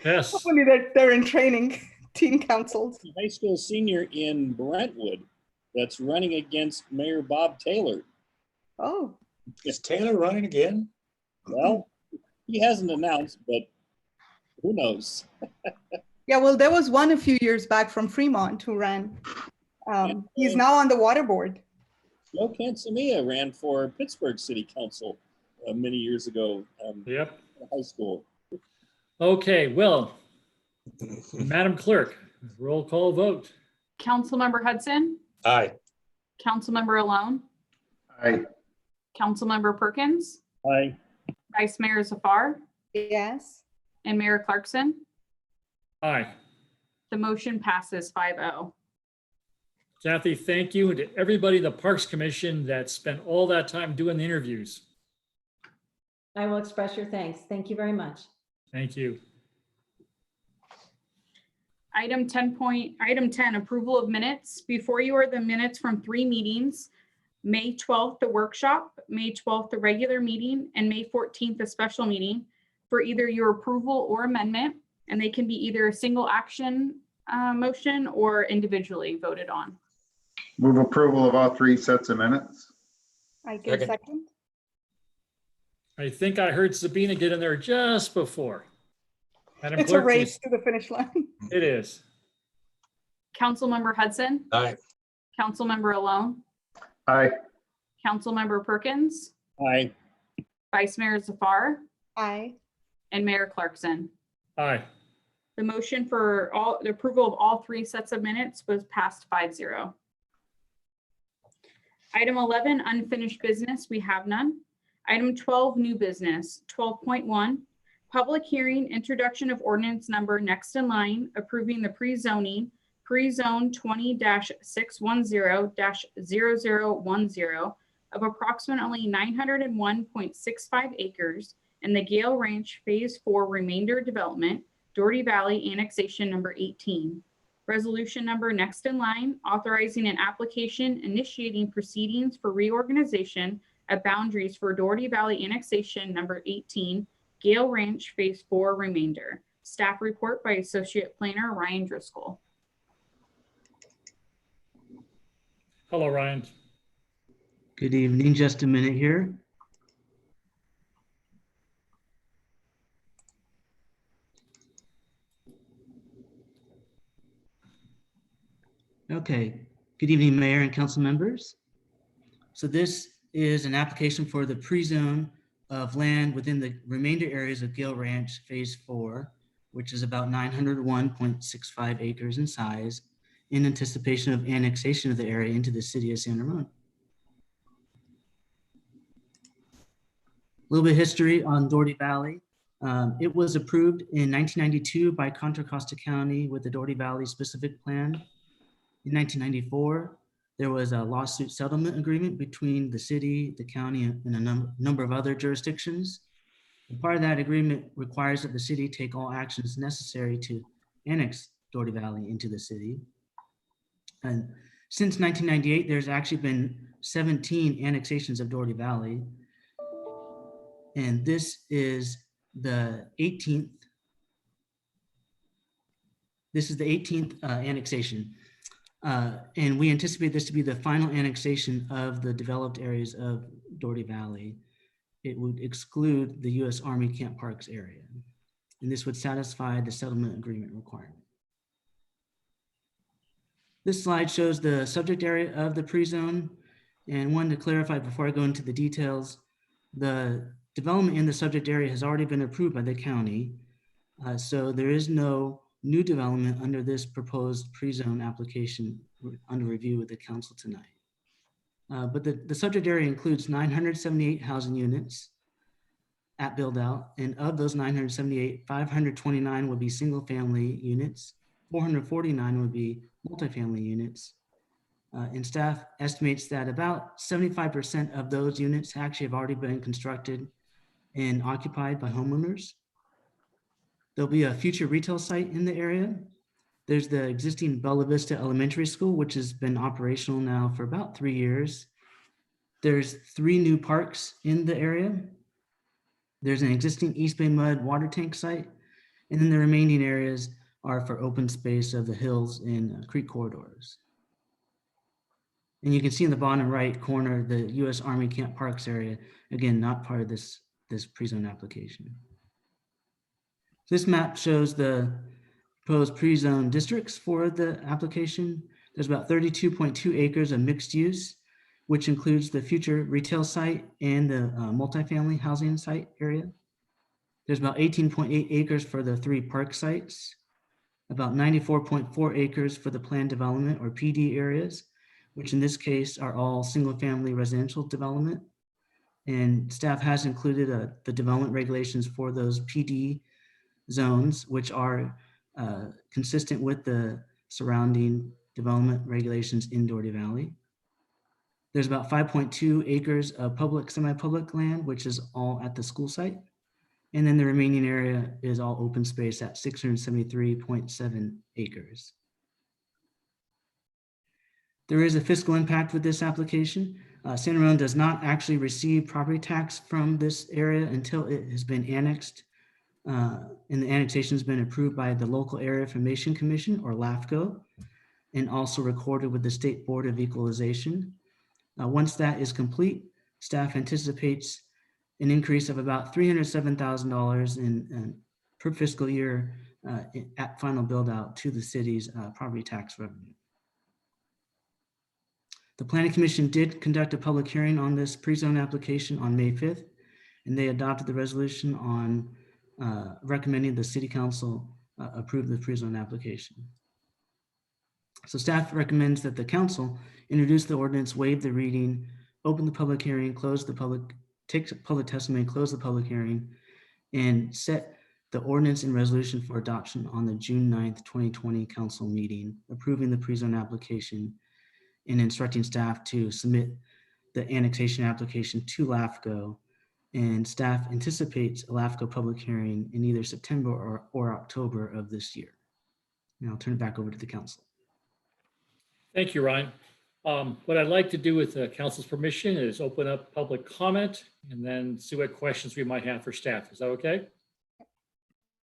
Yes. Hopefully they're in training, teen councils. A high school senior in Brentwood that's running against Mayor Bob Taylor. Oh. Is Taylor running again? Well, he hasn't announced, but who knows? Yeah, well, there was one a few years back from Fremont who ran. He's now on the water board. Joe Cansamia ran for Pittsburgh City Council many years ago. Yep. In high school. Okay, well, Madam Clerk, roll call vote. Councilmember Hudson, Aye. Councilmember Alone, Aye. Councilmember Perkins, Aye. Vice Mayor Zafar, Yes. and Mayor Clarkson. Aye. The motion passes 5-0. Kathy, thank you. And to everybody in the Parks Commission that spent all that time doing the interviews. I will express your thanks. Thank you very much. Thank you. Item 10, approval of minutes. Before you are the minutes from 3 meetings, May 12th, the workshop, May 12th, the regular meeting, and May 14th, the special meeting for either your approval or amendment. And they can be either a single action motion or individually voted on. Move approval of all 3 sets of minutes. I give second. I think I heard Sabina get in there just before. Madam It's Clerk, a race to the finish line. It is. Councilmember Hudson. Aye. Councilmember Alone. Aye. Councilmember Perkins. Aye. Vice Mayor Zafar. Aye. And Mayor Clarkson. Aye. The motion for the approval of all 3 sets of minutes was passed 5-0. Item 11, unfinished business, we have none. Item 12, new business. 12.1, public hearing, introduction of ordinance number next in line, approving the pre-zone 20-610-0010 of approximately 901.65 acres in the Gale Ranch Phase 4 Remainder Development, Dougherty Valley Annexation Number 18. Resolution number next in line, authorizing an application initiating proceedings for reorganization of boundaries for Dougherty Valley Annexation Number 18, Gale Ranch Phase 4 Remainder. Staff report by Associate Planner Ryan Driscoll. Hello, Ryan. Good evening. Just a minute here. Okay. Good evening, Mayor and council members. So this is an application for the pre-zone of land within the remainder areas of Gale Ranch Phase 4, which is about 901.65 acres in size, in anticipation of annexation of the area into the city of San Ramon. A little bit of history on Dougherty Valley. It was approved in 1992 by Contra Costa County with the Dougherty Valley Specific Plan. In 1994, there was a lawsuit settlement agreement between the city, the county, and a number of other jurisdictions. And part of that agreement requires that the city take all actions necessary to annex Dougherty Valley into the city. And since 1998, there's actually been 17 annexations of Dougherty Valley. And this is the 18th. This is the 18th annexation. And we anticipate this to be the final annexation of the developed areas of Dougherty Valley. It would exclude the U.S. Army Camp Parks area. And this would satisfy the settlement agreement requirement. This slide shows the subject area of the pre-zone. And one to clarify before I go into the details, the development in the subject area has already been approved by the county. So there is no new development under this proposed pre-zone application under review with the council tonight. But the subject area includes 978 housing units at build out. And of those 978, 529 would be single family units, 449 would be multifamily units. And staff estimates that about 75% of those units actually have already been constructed and occupied by homeowners. There'll be a future retail site in the area. There's the existing Bella Vista Elementary School, which has been operational now for about 3 years. There's 3 new parks in the area. There's an existing East Bay Mud water tank site. And then the remaining areas are for open space of the hills and creek corridors. And you can see in the bottom right corner, the U.S. Army Camp Parks area, again, not part of this pre-zone application. This map shows the proposed pre-zone districts for the application. There's about 32.2 acres of mixed use, which includes the future retail site and the multifamily housing site area. There's about 18.8 acres for the 3 park sites, about 94.4 acres for the planned development or PD areas, which in this case are all single family residential development. And staff has included the development regulations for those PD zones, which are consistent with the surrounding development regulations in Dougherty Valley. There's about 5.2 acres of public, semi-public land, which is all at the school site. And then the remaining area is all open space at 673.7 acres. There is a fiscal impact with this application. San Ramon does not actually receive property tax from this area until it has been annexed. And the annexation has been approved by the Local Area Information Commission, or LAFCO, and also recorded with the State Board of Equalization. Once that is complete, staff anticipates an increase of about $307,000 in per fiscal year at final build out to the city's property tax revenue. The Planning Commission did conduct a public hearing on this pre-zone application on May 5th, and they adopted the resolution on recommending the City Council approve the pre-zone application. So staff recommends that the council introduce the ordinance, waive the reading, open the public hearing, take public testimony, close the public hearing, and set the ordinance and resolution for adoption on the June 9th, 2020 council meeting, approving the pre-zone application and instructing staff to submit the annexation application to LAFCO. And staff anticipates a LAFCO public hearing in either September or October of this year. And I'll turn it back over to the council. Thank you, Ryan. What I'd like to do with the council's permission is open up public comment and then see what questions we might have for staff. Is that okay?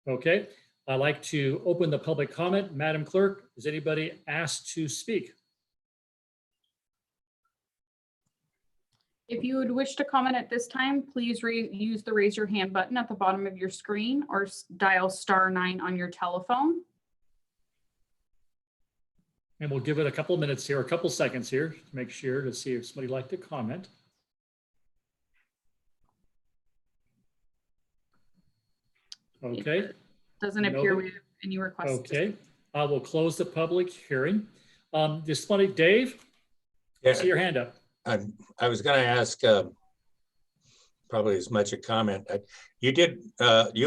Okay. I'd like to open the public comment. Madam Clerk, is anybody asked to speak? If you would wish to comment at this time, please use the raise your hand button at the bottom of your screen or dial *9 on your telephone. And we'll give it a couple of minutes here, a couple seconds here to make sure to see if somebody'd like to comment. Okay. Doesn't appear we have any requests. Okay. I will close the public hearing. Just funny, Dave, Yeah. see your hand up. I was going to ask probably as much a comment. You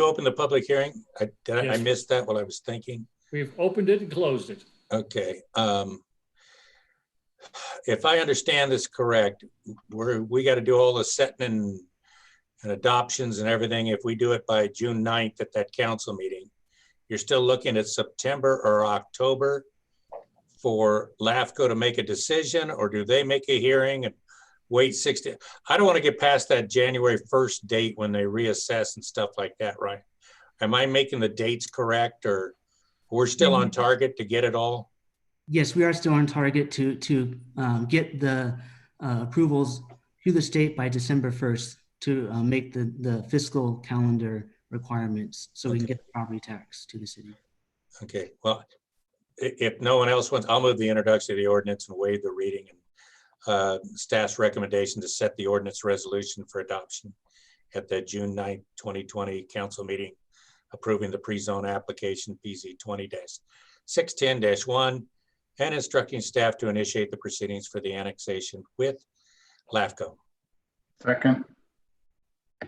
opened the public hearing. I missed that while I was thinking. We've opened it and closed it. Okay. If I understand this correct, we got to do all the setting and adoptions and everything. If we do it by June 9th at that council meeting, you're still looking at September or October for LAFCO to make a decision, or do they make a hearing and wait 60? I don't want to get past that January 1st date when they reassess and stuff like that, right? Am I making the dates correct, or we're still on target to get it all? Yes, we are still on target to get the approvals to the state by December 1st to make the fiscal calendar requirements so we can get the property tax to the city. Okay, well, if no one else wants, I'll move the introduction of the ordinance and waive the reading and staff's recommendation to set the ordinance resolution for adoption at the June 9th, 2020 council meeting, approving the pre-zone application PZ 20-610-1 and instructing staff to initiate the proceedings for the annexation with LAFCO. Second.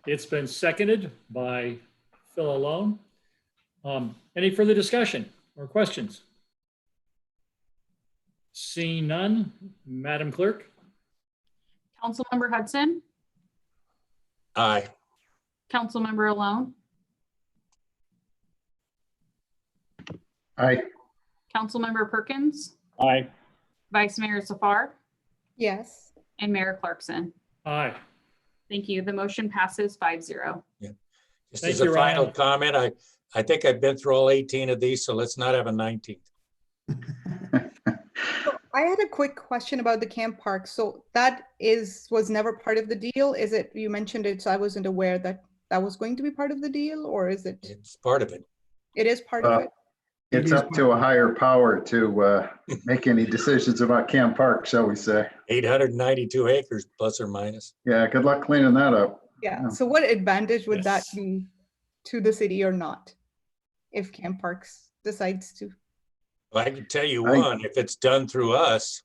It's been seconded by Phil Alone. Any further discussion or questions? Seeing none, Madam Clerk? Councilmember Hudson, Aye. Councilmember Alone, Aye. Councilmember Perkins, Aye. Vice Mayor Zafar, Yes. and Mayor Clarkson. Aye. Thank you. The motion passes 5-0. Just Thank as a you, final Ryan. comment, I think I've been through all 18 of these, so let's not have a 19th. So I had a quick question about the camp park. So that was never part of the deal. Is it, you mentioned it, so I wasn't aware that that was going to be part of the deal, or is it? It's part of it. It is part of it. It's up to a higher power to make any decisions about Camp Park, shall we say. 892 acres, plus or minus. Yeah, good luck cleaning that up. Yeah. So what advantage would that be to the city or not, if Camp Parks decides to? Well, I can tell you one, if it's done through us,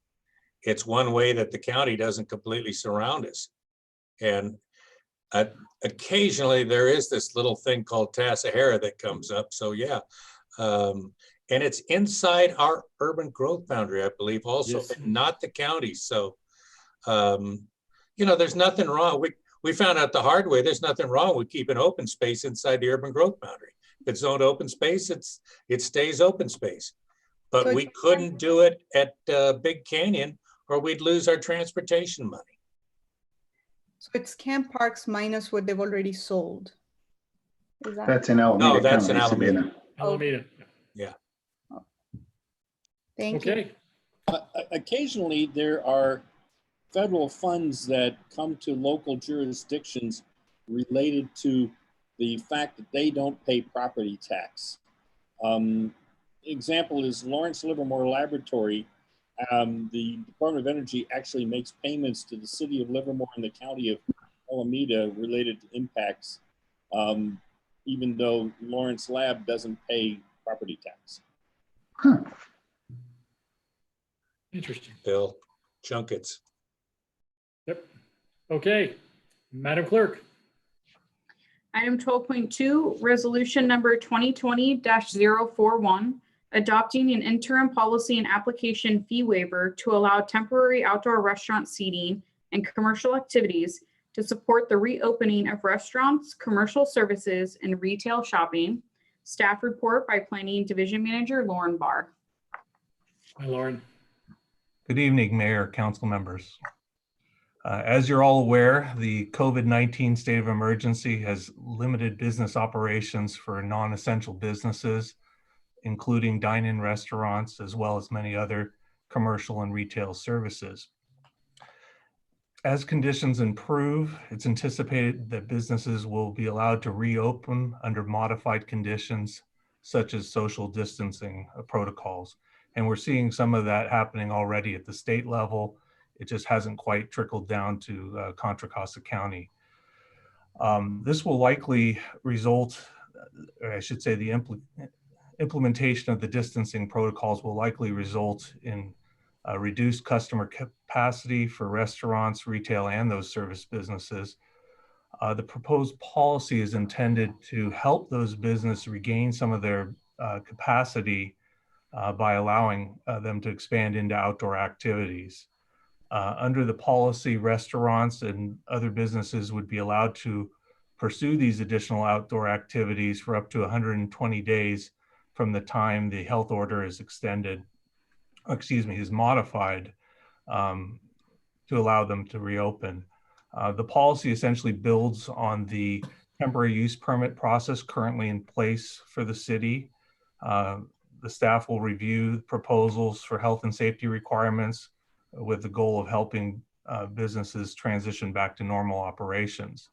it's one way that the county doesn't completely surround us. And occasionally there is this little thing called Tassajara that comes up. So yeah. And it's inside our urban growth boundary, I believe also, and not the county. So, you know, there's nothing wrong. We found out the hard way, there's nothing wrong with keeping open space inside the urban growth boundary. If it's zoned open space, it stays open space. But we couldn't do it at Big Canyon or we'd lose our transportation money. So it's Camp Parks minus what they've already sold. Is that? That's in Alameda. No, that's in County, Alameda. Sabina. Alameda. Yeah. Thank you. Occasionally, there are federal funds that come to local jurisdictions related to the fact that they don't pay property tax. Example is Lawrence Livermore Laboratory. The Department of Energy actually makes payments to the city of Livermore and the county of Alameda related to impacts, even though Lawrence Lab doesn't pay property tax. Huh. Interesting. Bill, junkets. Yep. Okay, Madam Clerk. Item 12.2, resolution number 2020-041, adopting an interim policy and application fee waiver to allow temporary outdoor restaurant seating and commercial activities to support the reopening of restaurants, commercial services, and retail shopping. Staff report by Planning Division Manager Lauren Barr. Hi, Lauren. Good evening, Mayor, council members. As you're all aware, the COVID-19 state of emergency has limited business operations for non-essential businesses, including dine-in restaurants, as well as many other commercial and retail services. As conditions improve, it's anticipated that businesses will be allowed to reopen under modified conditions, such as social distancing protocols. And we're seeing some of that happening already at the state level. It just hasn't quite trickled down to Contra Costa County. This will likely result, or I should say the implementation of the distancing protocols will likely result in reduced customer capacity for restaurants, retail, and those service businesses. The proposed policy is intended to help those businesses regain some of their capacity by allowing them to expand into outdoor activities. Under the policy, restaurants and other businesses would be allowed to pursue these additional outdoor activities for up to 120 days from the time the health order is is modified to allow them to reopen. The policy essentially builds on the temporary use permit process currently in place for the city. The staff will review proposals for health and safety requirements with the goal of helping businesses transition back to normal operations.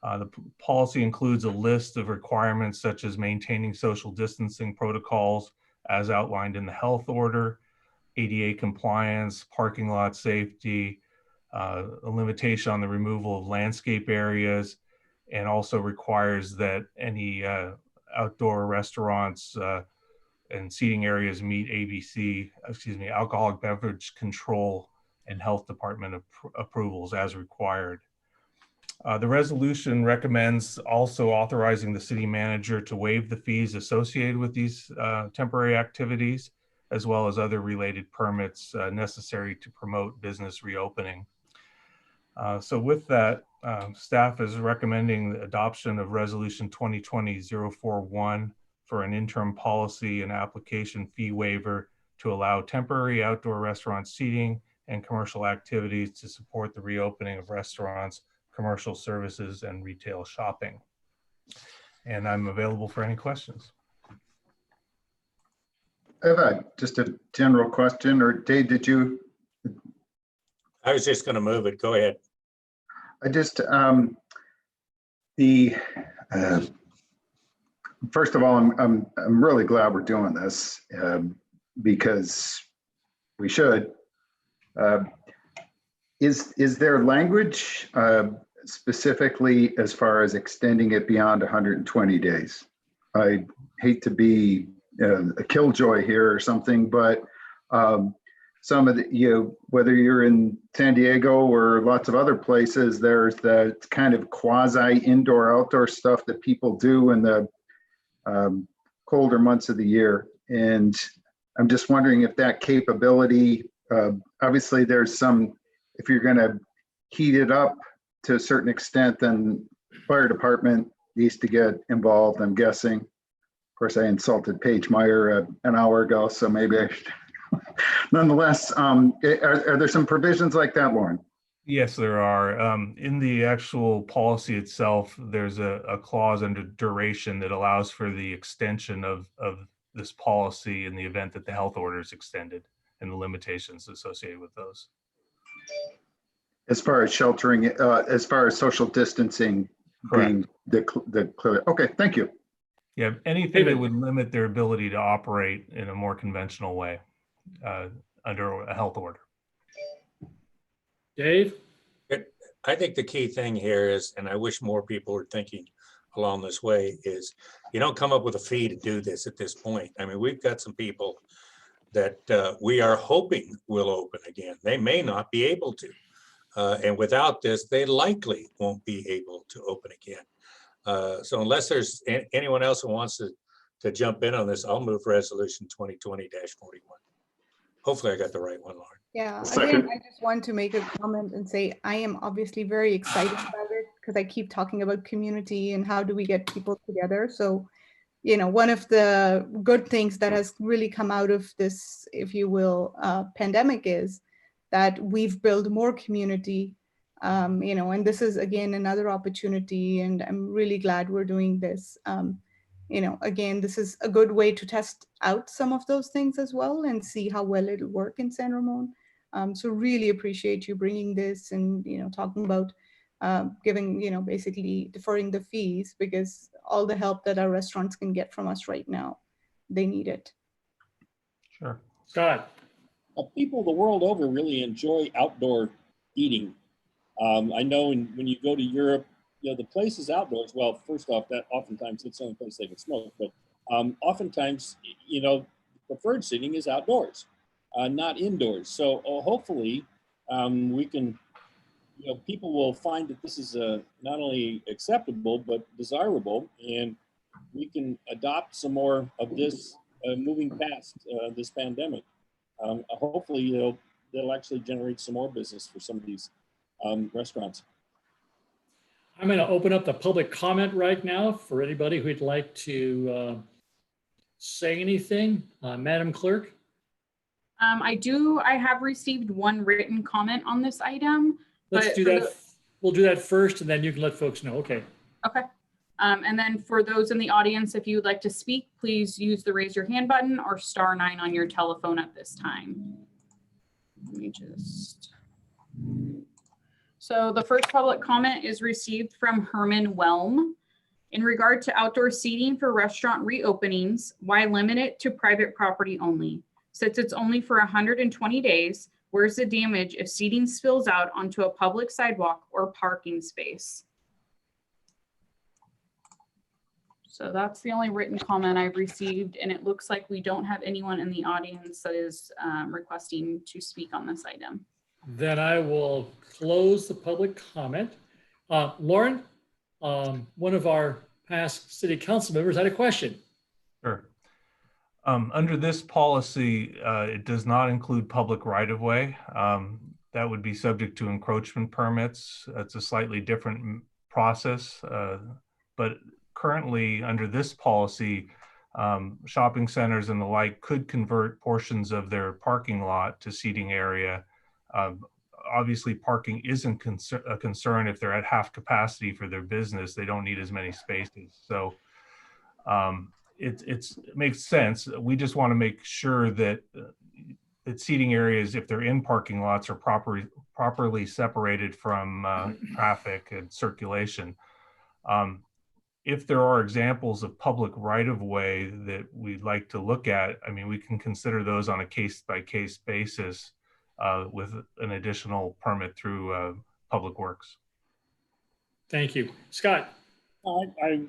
The policy includes a list of requirements such as maintaining social distancing protocols as outlined in the health order, ADA compliance, parking lot safety, a limitation on the removal of landscape areas, and also requires that any outdoor restaurants and seating areas meet alcoholic beverage control and health department approvals as required. The resolution recommends also authorizing the city manager to waive the fees associated with these temporary activities, as well as other related permits necessary to promote business reopening. So with that, staff is recommending the adoption of Resolution 2020-041 for an interim policy and application fee waiver to allow temporary outdoor restaurant seating and commercial activities to support the reopening of restaurants, commercial services, and retail shopping. And I'm available for any questions. I have just a general question, or Dave, did you? I was just going to move it. Go ahead. I just, first of all, I'm really glad we're doing this because we should. Is there language specifically as far as extending it beyond 120 days? I hate to be a killjoy here or something, but some of the, whether you're in San Diego or lots of other places, there's the kind of quasi indoor outdoor stuff that people do in the colder months of the year. And I'm just wondering if that capability, obviously there's some, if you're going to heat it up to a certain extent, then fire department needs to get involved, I'm guessing. Of course, I insulted Paige Meyer an hour ago, so maybe I should. Nonetheless, are there some provisions like that, Lauren? Yes, there are. In the actual policy itself, there's a clause under duration that allows for the extension of this policy in the event that the health order is extended and the limitations associated with those. As far as sheltering, as far as social distancing being the clear. Okay, thank you. Yeah, anything that would limit their ability to operate in a more conventional way under a health order. Dave? I think the key thing here is, and I wish more people were thinking along this way, is you don't come up with a fee to do this at this point. I mean, we've got some people that we are hoping will open again. They may not be able to. And without this, they likely won't be able to open again. So unless there's anyone else who wants to jump in on this, I'll move Resolution 2020-41. Hopefully I got the right one, Lauren. Yeah, again, I just want to make a comment and say I am obviously very excited about it because I keep talking about community and how do we get people together. So, one of the good things that has really come out of this, if you will, pandemic is that we've built more community, and this is again another opportunity, and I'm really glad we're doing this. Again, this is a good way to test out some of those things as well and see how well it'll work in San Ramon. So really appreciate you bringing this and, talking about giving, basically deferring the fees, because all the help that our restaurants can get from us right now, they need it. Sure. Scott. People the world over really enjoy outdoor eating. I know when you go to Europe, the places outdoors, well, first off, that oftentimes it's the only place they can smoke, but oftentimes, preferred sitting is outdoors, not indoors. So hopefully we can, people will find that this is not only acceptable, but desirable, and we can adopt some more of this moving past this pandemic. Hopefully they'll actually generate some more business for some of these restaurants. I'm going to open up the public comment right now for anybody who'd like to say anything. Madam Clerk? I have received one written comment on this item. Let's do that. We'll do that first, and then you can let folks know. Okay. Okay. And then for those in the audience, if you would like to speak, please use the raise your hand button or *9 on your telephone at this time. Let me just... So the first public comment is received from Herman Whelm. In regard to outdoor seating for restaurant reopenings, why limit it to private property only? Since it's only for 120 days, where's the damage if seating spills out onto a public sidewalk or parking space? So that's the only written comment I've received, and it looks like we don't have anyone in the audience that is requesting to speak on this item. Then I will close the public comment. Lauren, one of our past city council members had a question. Sure. Under this policy, it does not include public right-of-way. That would be subject to encroachment permits. It's a slightly different process, but currently under this policy, shopping centers and the like could convert portions of their parking lot to seating area. Obviously, parking isn't a concern if they're at half capacity for their business. They don't need as many spaces. So it makes sense. We just want to make sure that that seating areas, if they're in parking lots, are properly separated from traffic and circulation. If there are examples of public right-of-way that we'd like to look at, I mean, we can consider those on a case-by-case basis with an additional permit through Public Works. Thank you. Scott. I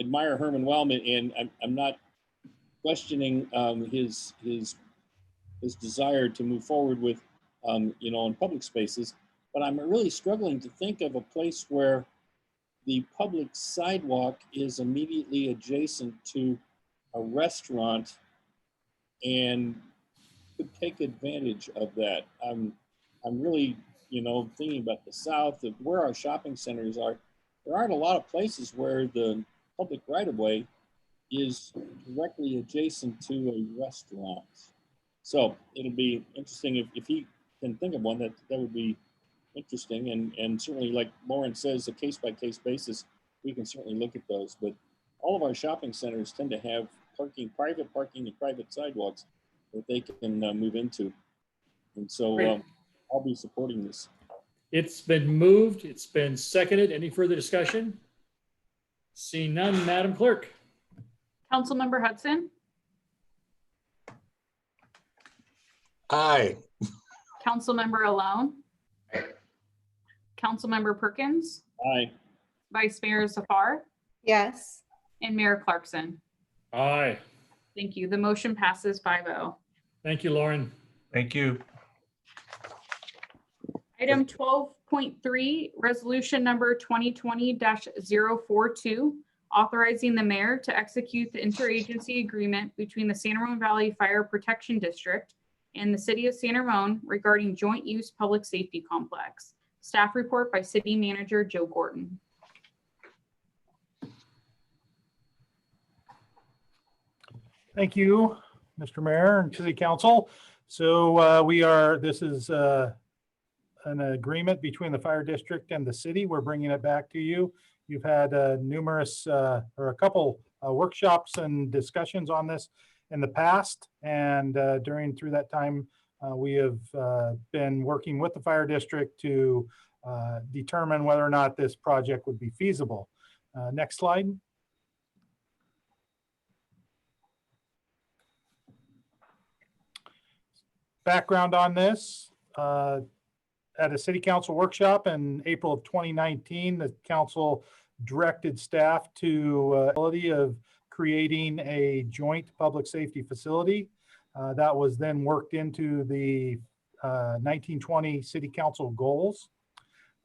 admire Herman Wellman, and I'm not questioning his desire to move forward with, in public spaces, but I'm really struggling to think of a place where the public sidewalk is immediately adjacent to a restaurant and could take advantage of that. I'm really, thinking about the south of where our shopping centers are. There aren't a lot of places where the public right-of-way is directly adjacent to a restaurant. So it'll be interesting if he can think of one that would be interesting. And certainly, like Lauren says, a case-by-case basis, we can certainly look at those. But all of our shopping centers tend to have private parking and private sidewalks that they can move into. And so I'll be supporting this. It's been moved. It's been seconded. Any further discussion? Seeing none, Madam Clerk. Councilmember Hudson. Aye. Councilmember Alone. Councilmember Perkins. Aye. Vice Mayor Zafar. Yes. And Mayor Clarkson. Aye. Thank you. The motion passes 5-0. Thank you, Lauren. Thank you. Item 12.3, resolution number 2020-042, authorizing the mayor to execute the interagency agreement between the San Ramon Valley Fire Protection District and the City of San Ramon regarding joint use public safety complex. Staff report by City Manager Joe Gordon. Thank you, Mr. Mayor and City Council. So this is an agreement between the fire district and the city. We're bringing it back to you. You've had numerous or a couple workshops and discussions on this in the past, and through that time, we have been working with the fire district to determine whether or not this project would be feasible. Next slide. Background on this. At a city council workshop in April of 2019, the council directed staff to ability of creating a joint public safety facility. That was then worked into the 1920 city council goals.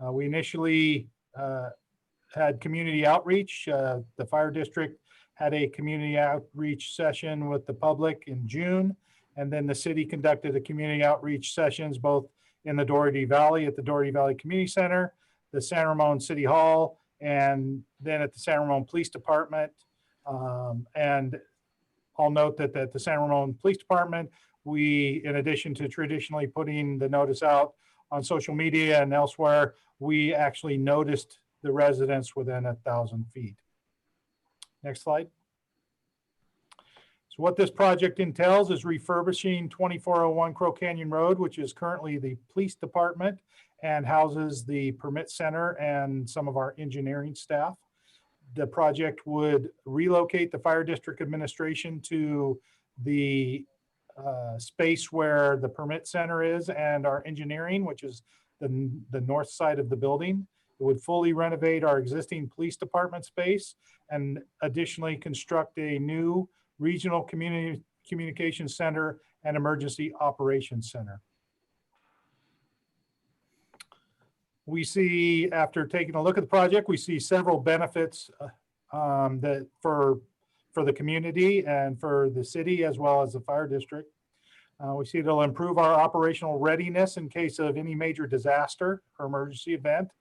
We initially had community outreach. The fire district had a community outreach session with the public in June, and then the city conducted a community outreach sessions both in the Dougherty Valley at the Dougherty Valley Community Center, the San Ramon City Hall, and then at the San Ramon Police Department. And I'll note that at the San Ramon Police Department, we, in addition to traditionally putting the notice out on social media and elsewhere, we actually noticed the residents within 1,000 feet. Next slide. So what this project entails is refurbishing 2401 Crow Canyon Road, which is currently the police department and houses the permit center and some of our engineering staff. The project would relocate the fire district administration to the space where the permit center is and our engineering, which is the north side of the building. It would fully renovate our existing police department space and additionally construct a new regional communication center and emergency operations center. We see, after taking a look at the project, we see several benefits that for the community and for the city as well as the fire district. We see it'll improve our operational readiness in case of any major disaster or emergency event.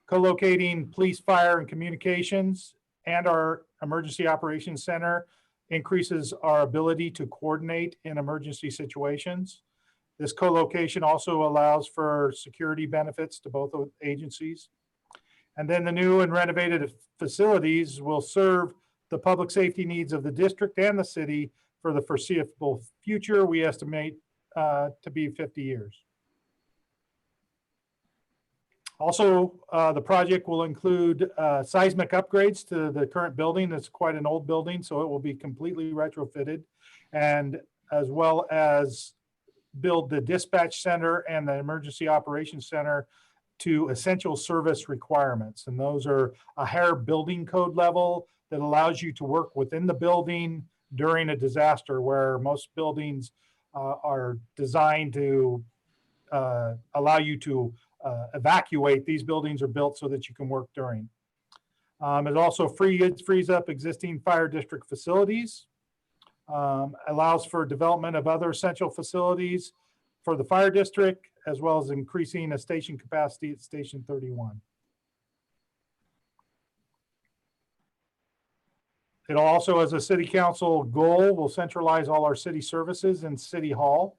Co-locating police, fire, and communications and our emergency operations center increases our ability to coordinate in emergency situations. This co-location also allows for security benefits to both agencies. And then the new and renovated facilities will serve the public safety needs of the district and the city for the foreseeable future. We estimate to be 50 years. Also, the project will include seismic upgrades to the current building. It's quite an old building, so it will be completely retrofitted, and as well as build the dispatch center and the emergency operations center to essential service requirements. And those are a higher building code level that allows you to work within the building during a disaster, where most buildings are designed to allow you to evacuate. These buildings are built so that you can work during. It also frees up existing fire district facilities, allows for development of other essential facilities for the fire district, as well as increasing a station capacity at Station 31. It also, as a city council goal, will centralize all our city services in City Hall.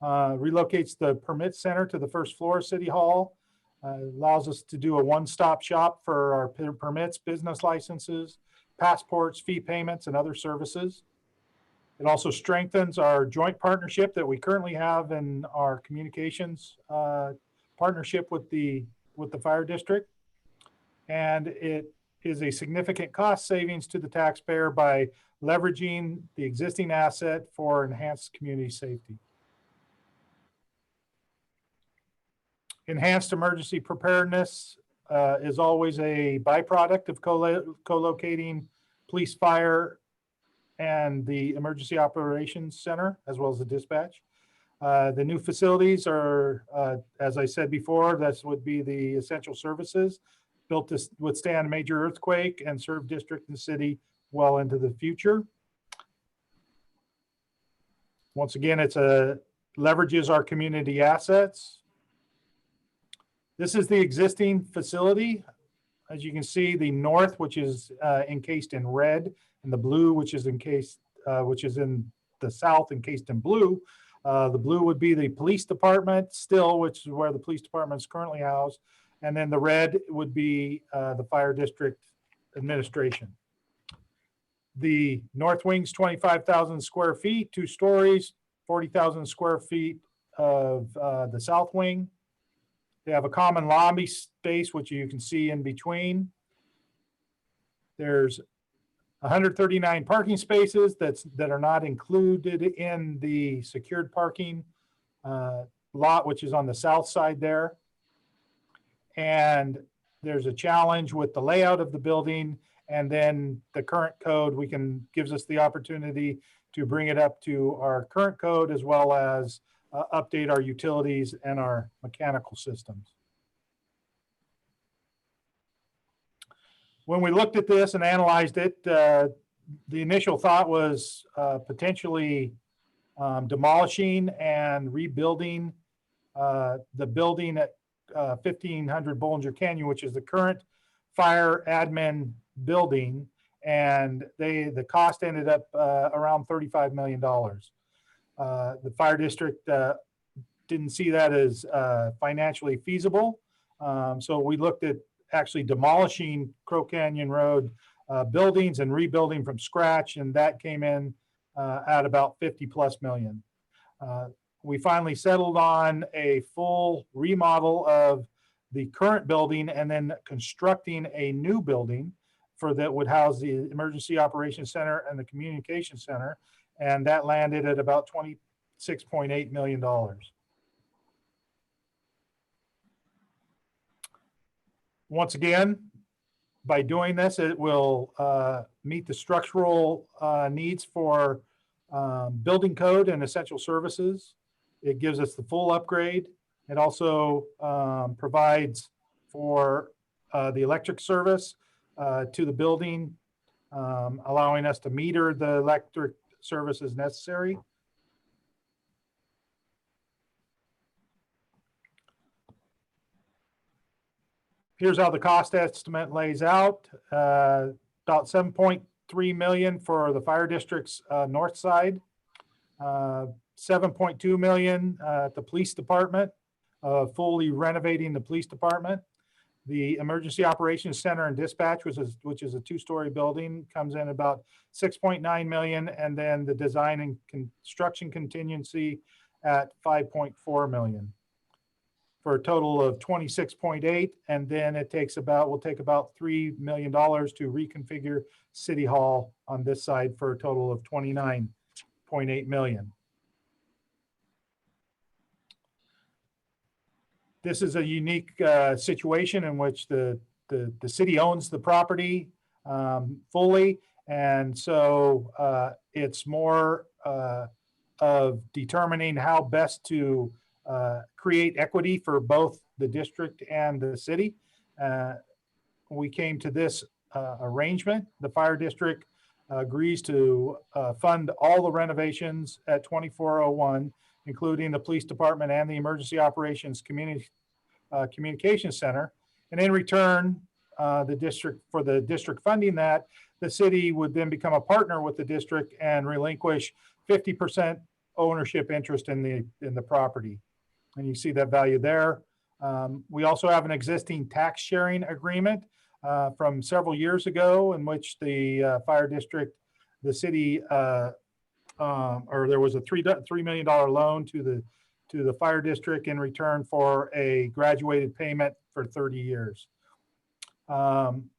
Relocates the permit center to the first floor of City Hall. Allows us to do a one-stop shop for our permits, business licenses, passports, fee payments, and other services. It also strengthens our joint partnership that we currently have in our communications partnership with the fire district. And it is a significant cost savings to the taxpayer by leveraging the existing asset for enhanced community safety. Enhanced emergency preparedness is always a byproduct of co-locating police, fire, and the emergency operations center, as well as the dispatch. The new facilities are, as I said before, this would be the essential services built to withstand a major earthquake and serve district and city well into the future. Once again, leverages our community assets. This is the existing facility. As you can see, the north, which is encased in red, and the blue, which is encased, which is in the south, encased in blue. The blue would be the police department still, which is where the police department is currently housed. And then the red would be the fire district administration. The north wing's 25,000 square feet, 2 stories, 40,000 square feet of the south wing. They have a common lobby space, which you can see in between. There's 139 parking spaces that are not included in the secured parking lot, which is on the south side there. And there's a challenge with the layout of the building, and then the current code gives us the opportunity to bring it up to our current code, as well as update our utilities and our mechanical systems. When we looked at this and analyzed it, the initial thought was potentially demolishing and rebuilding the building at 1500 Bollinger Canyon, which is the current fire admin building, and the cost ended up around $35 million. The fire district didn't see that as financially feasible, so we looked at actually demolishing Crow Canyon Road buildings and rebuilding from scratch, and that came in at about 50+ million. We finally settled on a full remodel of the current building and then constructing a new building that would house the Emergency Operations Center and the Communication Center, and that landed at about $26.8 million. Once again, by doing this, it will meet the structural needs for building code and essential services. It gives us the full upgrade. It also provides for the electric service to the building, allowing us to meter the electric service as necessary. Here's how the cost estimate lays out. About 7.3 million for the fire district's north side, 7.2 million at the police department, fully renovating the police department. The emergency operations center and dispatch, which is a two-story building, comes in about 6.9 million, and then the design and construction contingency at 5.4 million. For a total of 26.8, and then it will take about $3 million to reconfigure City Hall on this side for a total of 29.8 million. This is a unique situation in which the city owns the property fully, and so it's more of determining how best to create equity for both the district and the city. We came to this arrangement. The fire district agrees to fund all the renovations at 2401, including the police department and the emergency operations communication center. And in return, the district funding that, the city would then become a partner with the district and relinquish 50% ownership interest in the property. And you see that value there. We also have an existing tax sharing agreement from several years ago in which the fire district, the city, or there was a $3 million loan to the fire district in return for a graduated payment for 30 years. Then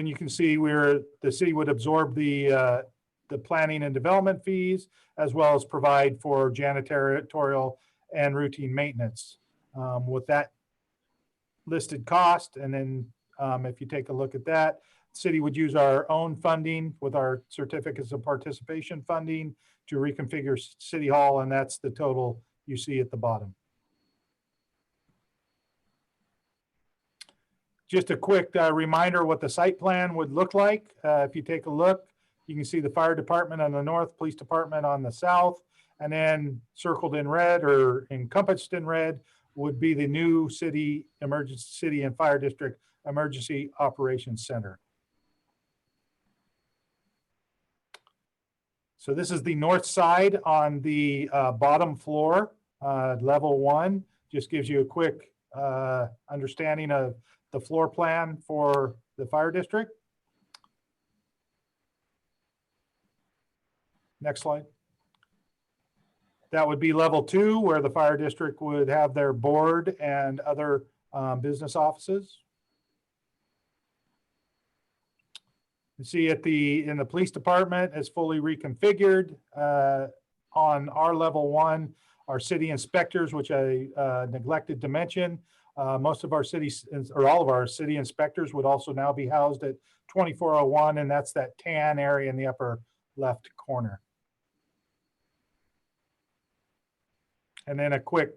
you can see where the city would absorb the planning and development fees, as well as provide for janitorial and routine maintenance. With that listed cost, and then if you take a look at that, the city would use our own funding with our certificates of participation funding to reconfigure City Hall, and that's the total you see at the bottom. Just a quick reminder what the site plan would look like. If you take a look, you can see the fire department on the north, police department on the south, and then circled in red or encompassed in red would be the new city and fire district emergency operations center. So this is the north side on the bottom floor, level 1. Just gives you a quick understanding of the floor plan for the fire district. Next slide. That would be level 2, where the fire district would have their board and other business offices. You see in the police department is fully reconfigured. On our level 1, our city inspectors, which I neglected to mention, most of our cities, or all of our city inspectors, would also now be housed at 2401, and that's that tan area in the upper left corner. And then a quick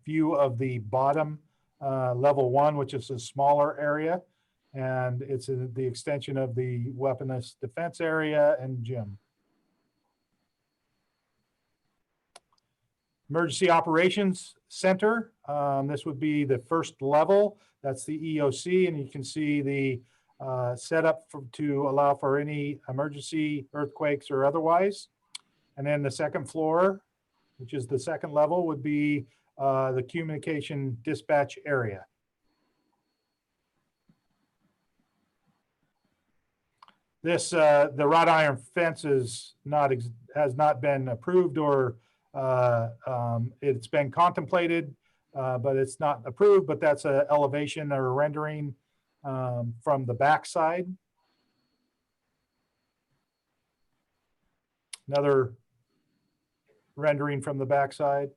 view of the bottom level 1, which is a smaller area, and it's the extension of the weaponist defense area and gym. Emergency Operations Center. This would be the first level. That's the EOC, and you can see the setup to allow for any emergency, earthquakes or otherwise. And then the second floor, which is the second level, would be the communication dispatch area. This the wrought iron fence has not been approved, or it's been contemplated, but it's not approved. But that's an elevation or a rendering from the back side. Another rendering from the backside.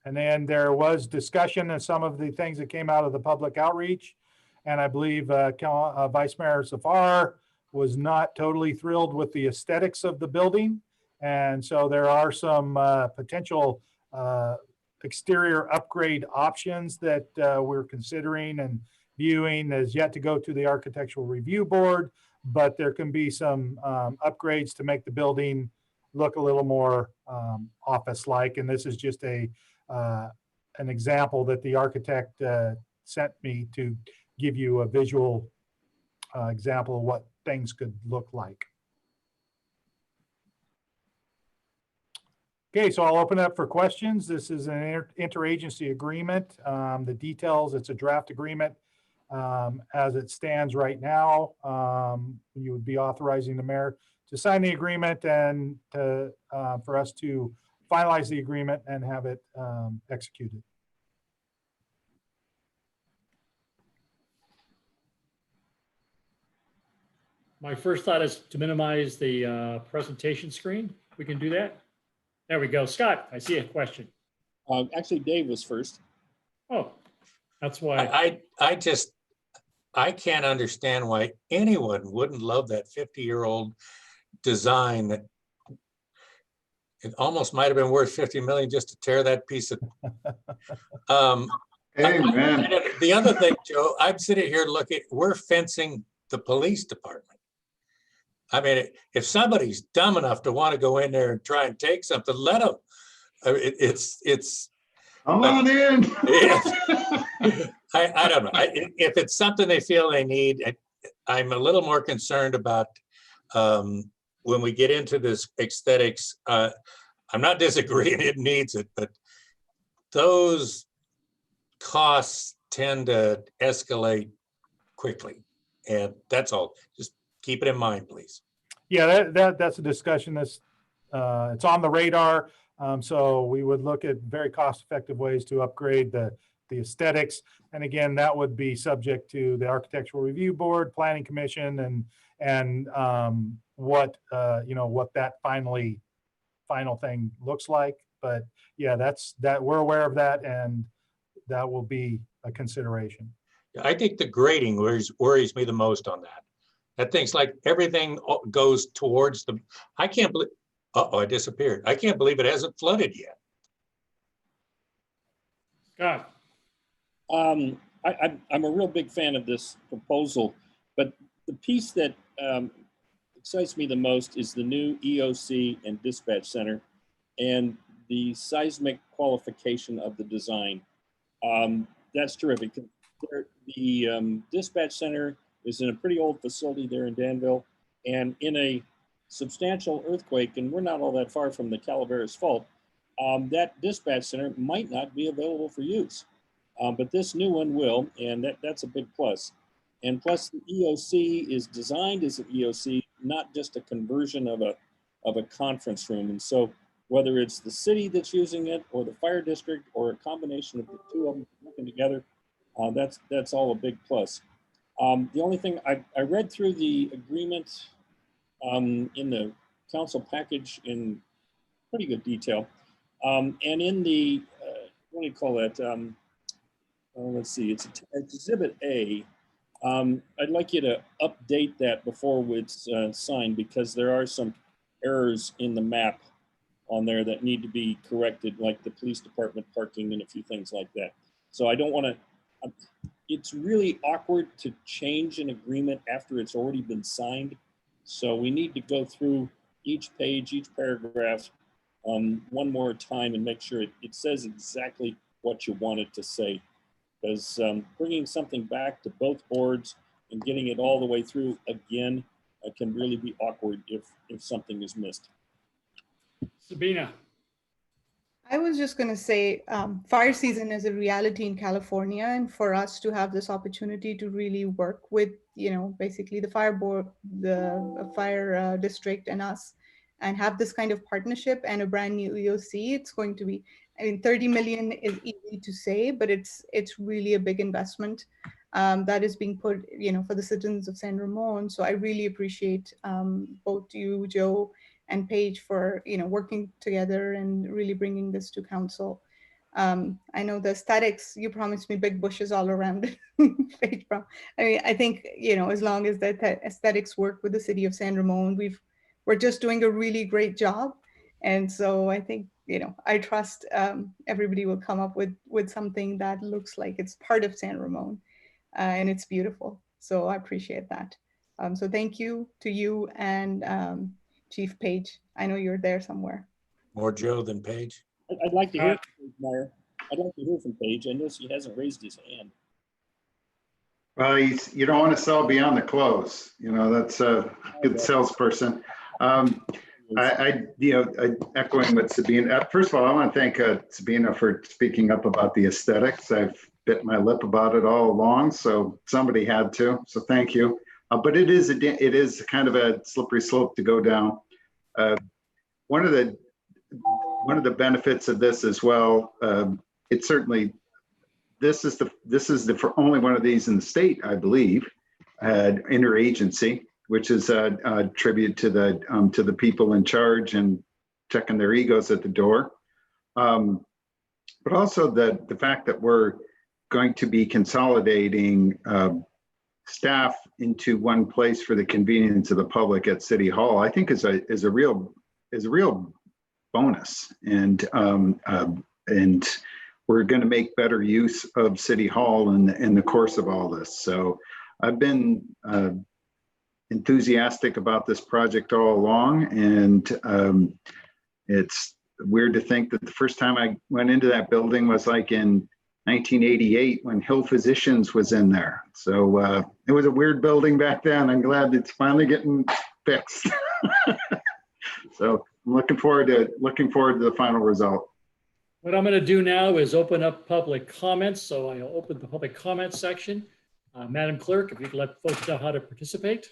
And then there was discussion of some of the things that came out of the public outreach. And I believe Vice Mayor Zafar was not totally thrilled with the aesthetics of the building. And so there are some potential exterior upgrade options that we're considering and viewing. As yet to go to the Architectural Review Board, but there can be some upgrades to make the building look a little more office-like. And this is just an example that the architect sent me to give you a visual example of what things could look like. Okay, so I'll open up for questions. This is an interagency agreement. The details, it's a draft agreement as it stands right now. You would be authorizing the mayor to sign the agreement and to, for us to finalize the agreement and have it executed. My first thought is to minimize the presentation screen. We can do that. There we go. Scott, I see a question. Actually, Dave was first. Oh, that's why. I can't understand why anyone wouldn't love that 50-year-old design that it almost might have been worth 50 million just to tear that piece of. Amen. The other thing, Joe, I'm sitting here looking, we're fencing the police department. I mean, if somebody's dumb enough to want to go in there and try and take something, let them. It's. Come on in. I don't know. If it's something they feel they need, I'm a little more concerned about when we get into this aesthetics. I'm not disagreeing it needs it, but those costs tend to escalate quickly. And that's all. Just keep it in mind, please. Yeah, that's a discussion that's it's on the radar. So we would look at very cost-effective ways to upgrade the aesthetics. And again, that would be subject to the Architectural Review Board, Planning Commission, and what what that final thing looks like. But yeah, that we're aware of that, and that will be a consideration. I think the grading worries me the most on that. That thing's like everything goes towards the. I can't believe. Uh-oh, I disappeared. I can't believe it hasn't flooded yet. Scott. I'm a real big fan of this proposal, but the piece that excites me the most is the new EOC and dispatch center and the seismic qualification of the design. That's terrific. The dispatch center is in a pretty old facility there in Danville, and in a substantial earthquake, and we're not all that far from the Calaveras Fault, that dispatch center might not be available for use. But this new one will, and that's a big plus. And plus the EOC is designed as an EOC, not just a conversion of a conference room. And so whether it's the city that's using it or the fire district or a combination of the two of them working together, that's all a big plus. The only thing, I read through the agreement in the council package in pretty good detail. And in the, what do you call that? Let's see, it's Exhibit A. I'd like you to update that before it's signed, because there are some errors in the map on there that need to be corrected, like the police department parking and a few things like that. So I don't want to, it's really awkward to change an agreement after it's already been signed. So we need to go through each page, each paragraph one more time and make sure it says exactly what you want it to say. Because bringing something back to both boards and getting it all the way through again can really be awkward if something is missed. Sabina. I was just going to say, fire season is a reality in California, and for us to have this opportunity to really work with, basically the fire board, the fire district, and us, and have this kind of partnership and a brand new EOC, it's going to be, 30 million is easy to say, but it's really a big investment that is being put, for the citizens of San Ramon. So I really appreciate both you, Joe, and Paige for working together and really bringing this to council. I know the aesthetics, you promised me big bushes all around. I mean, I think, you know, as long as the aesthetics work with the city of San Ramon, we're just doing a really great job. And so I think, you know, I trust everybody will come up with something that looks like it's part of San Ramon and it's beautiful. So I appreciate that. So thank you to you and Chief Page. I know you're there somewhere. More Joe than Paige. I'd like to hear from Paige, Meyer. I'd like to hear from Paige. I notice he hasn't raised his hand. Well, you don't want to sell beyond the close. You know, that's a good salesperson. Echoing what Sabina, first of all, I want to thank Sabina for speaking up about the aesthetics. I've bit my lip about it all along, so somebody had to, so thank you. But it is kind of a slippery slope to go down. One of the benefits of this as well, it's certainly, this is the only one of these in the state, I believe, interagency, which is a tribute to the people in charge and checking their egos at the door. But also the fact that we're going to be consolidating staff into one place for the convenience of the public at City Hall, I think is a real bonus, and we're going to make better use of City Hall in the course of all this. So I've been enthusiastic about this project all along, and it's weird to think that the first time I went into that building was like in 1988 when Hill Physicians was in there. So it was a weird building back then. I'm glad it's finally getting fixed. So I'm looking forward to the final result. What I'm going to do now is open up public comments. So I'll open the public comment section. Madam Clerk, if you could let folks know how to participate.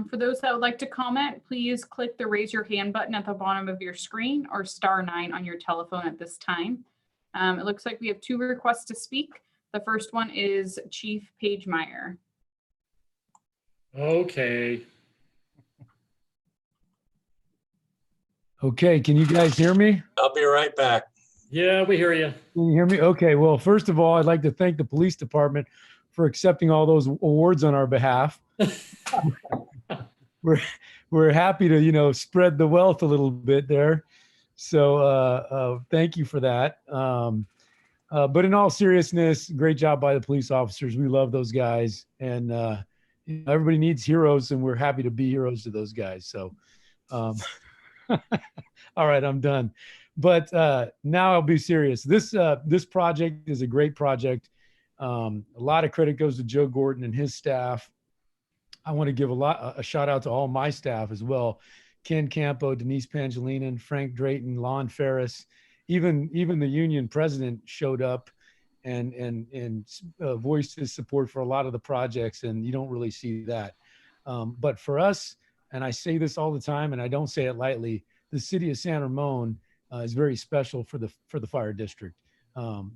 For those that would like to comment, please click the raise your hand button at the bottom of your screen or *9 on your telephone at this time. It looks like we have 2 requests to speak. The first one is Chief Page Meyer. Okay. Okay, can you guys hear me? I'll be right back. Yeah, we hear you. Can you hear me? Okay, well, first of all, I'd like to thank the police department for accepting all those awards on our behalf. We're happy to, you know, spread the wealth a little bit there. So thank you for that. But in all seriousness, great job by the police officers. We love those guys, and everybody needs heroes, and we're happy to be heroes to those guys. So all right, I'm done. But now I'll be serious. This project is a great project. A lot of credit goes to Joe Gordon and his staff. I want to give a shout out to all my staff as well. Ken Campo, Denise Pangelinan, Frank Drayton, Lon Ferris, even the union president showed up and voiced his support for a lot of the projects, and you don't really see that. But for us, and I say this all the time, and I don't say it lightly, the city of San Ramon is very special for the fire district.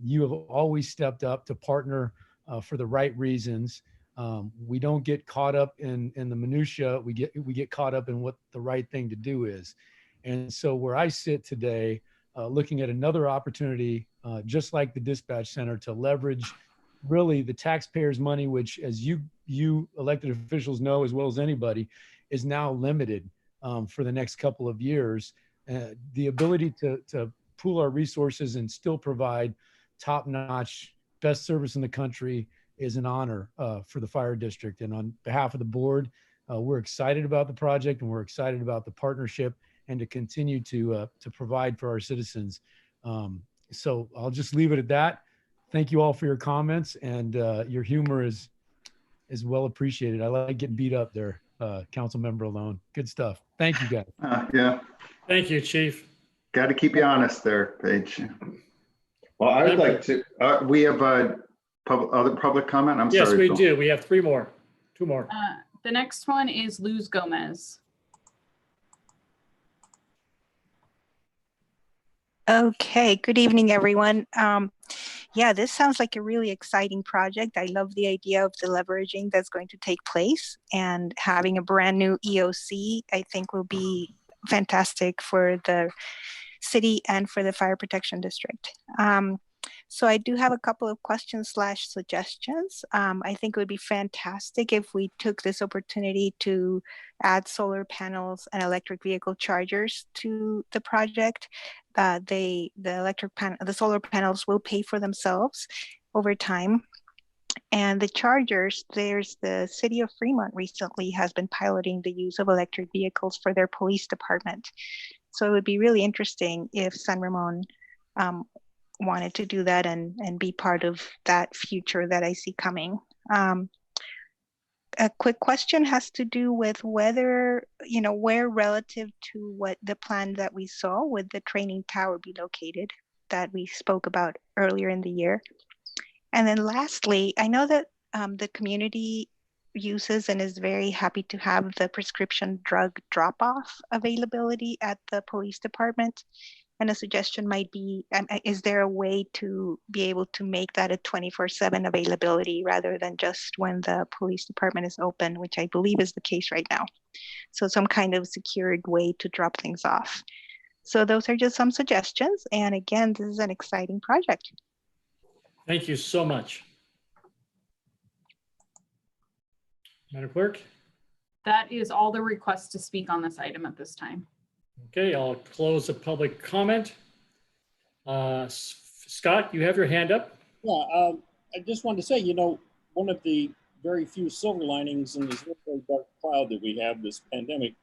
You have always stepped up to partner for the right reasons. We don't get caught up in the minutia. We get caught up in what the right thing to do is. And so where I sit today, looking at another opportunity, just like the dispatch center, to leverage really the taxpayers' money, which, as you elected officials know as well as anybody, is now limited for the next couple of years. The ability to pool our resources and still provide top-notch, best service in the country is an honor for the fire district. And on behalf of the board, we're excited about the project, and we're excited about the partnership and to continue to provide for our citizens. So I'll just leave it at that. Thank you all for your comments, and your humor is well appreciated. I like getting beat up there, council member alone. Good stuff. Thank you, guys. Yeah. Thank you, Chief. Got to keep you honest there, Paige. Well, I would like to, we have other public comment? I'm sorry. Yes, we do. We have 2 more. The next one is Luz Gomez. Okay, good evening, everyone. Yeah, this sounds like a really exciting project. I love the idea of the leveraging that's going to take place, and having a brand new EOC, I think, will be fantastic for the city and for the fire protection district. So I do have a couple of questions / suggestions. I think it would be fantastic if we took this opportunity to add solar panels and electric vehicle chargers to the project. The solar panels will pay for themselves over time. And the chargers, there's the city of Fremont recently has been piloting the use of electric vehicles for their police department. So it would be really interesting if San Ramon wanted to do that and be part of that future that I see coming. A quick question has to do with whether, where relative to what the plan that we saw would the training tower be located that we spoke about earlier in the year. And then lastly, I know that the community uses and is very happy to have the prescription drug drop-off availability at the police department. And a suggestion might be, is there a way to be able to make that a 24/7 availability rather than just when the police department is open, which I believe is the case right now. So some kind of secured way to drop things off. So those are just some suggestions. And again, this is an exciting project. Thank you so much. Madam Clerk? That is all the requests to speak on this item at this time. Okay, I'll close the public comment. Scott, you have your hand up. Yeah, I just wanted to say, one of the very few silver linings in this very dark cloud that we have, this pandemic,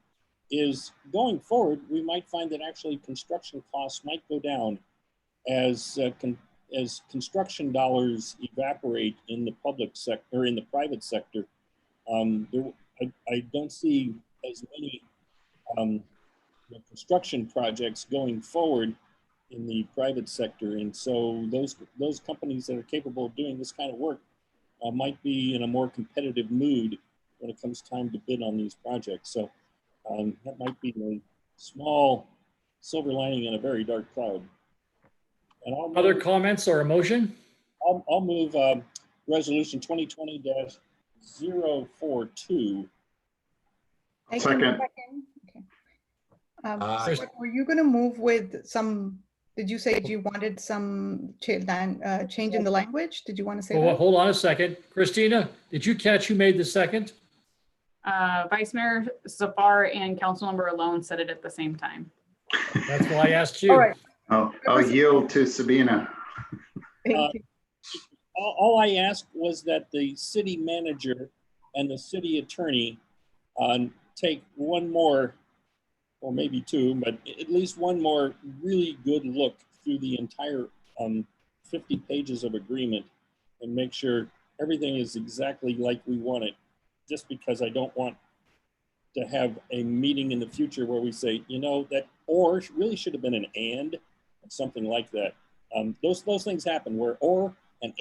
is going forward, we might find that actually construction costs might go down as construction dollars evaporate in the public sector, or in the private sector. I don't see as many construction projects going forward in the private sector, and so those companies that are capable of doing this kind of work might be in a more competitive mood when it comes time to bid on these projects. So that might be a small silver lining in a very dark cloud. And Other comments or a motion? I'll move resolution 2020-042. Second. Okay. Were you going to move with some? Did you say you wanted some change in the language? Did you want to say that? Hold on a second. Christina, did you catch who made the second? Vice Mayor Zafar and Councilmember Alone said it at the same time. That's why I asked you. All right. I'll yield to Sabina. Thank you. All I asked was that the city manager and the city attorney take one more, or maybe two, but at least one more really good look through the entire 50 pages of agreement and make sure everything is exactly like we want it. Just because I don't want to have a meeting in the future where we say, that or really should have been an and, something like that. Those things happen where or and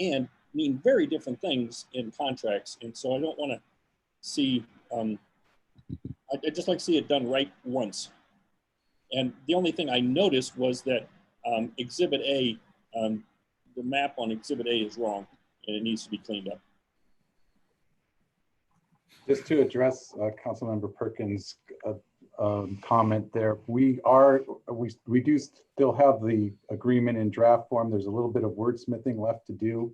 mean very different things in contracts. And so I don't want to see, I'd just like to see it done right once. And the only thing I noticed was that Exhibit A, the map on Exhibit A is wrong and it needs to be cleaned up. Just to address Councilmember Perkins' comment there, we do still have the agreement in draft form. There's a little bit of wordsmithing left to do,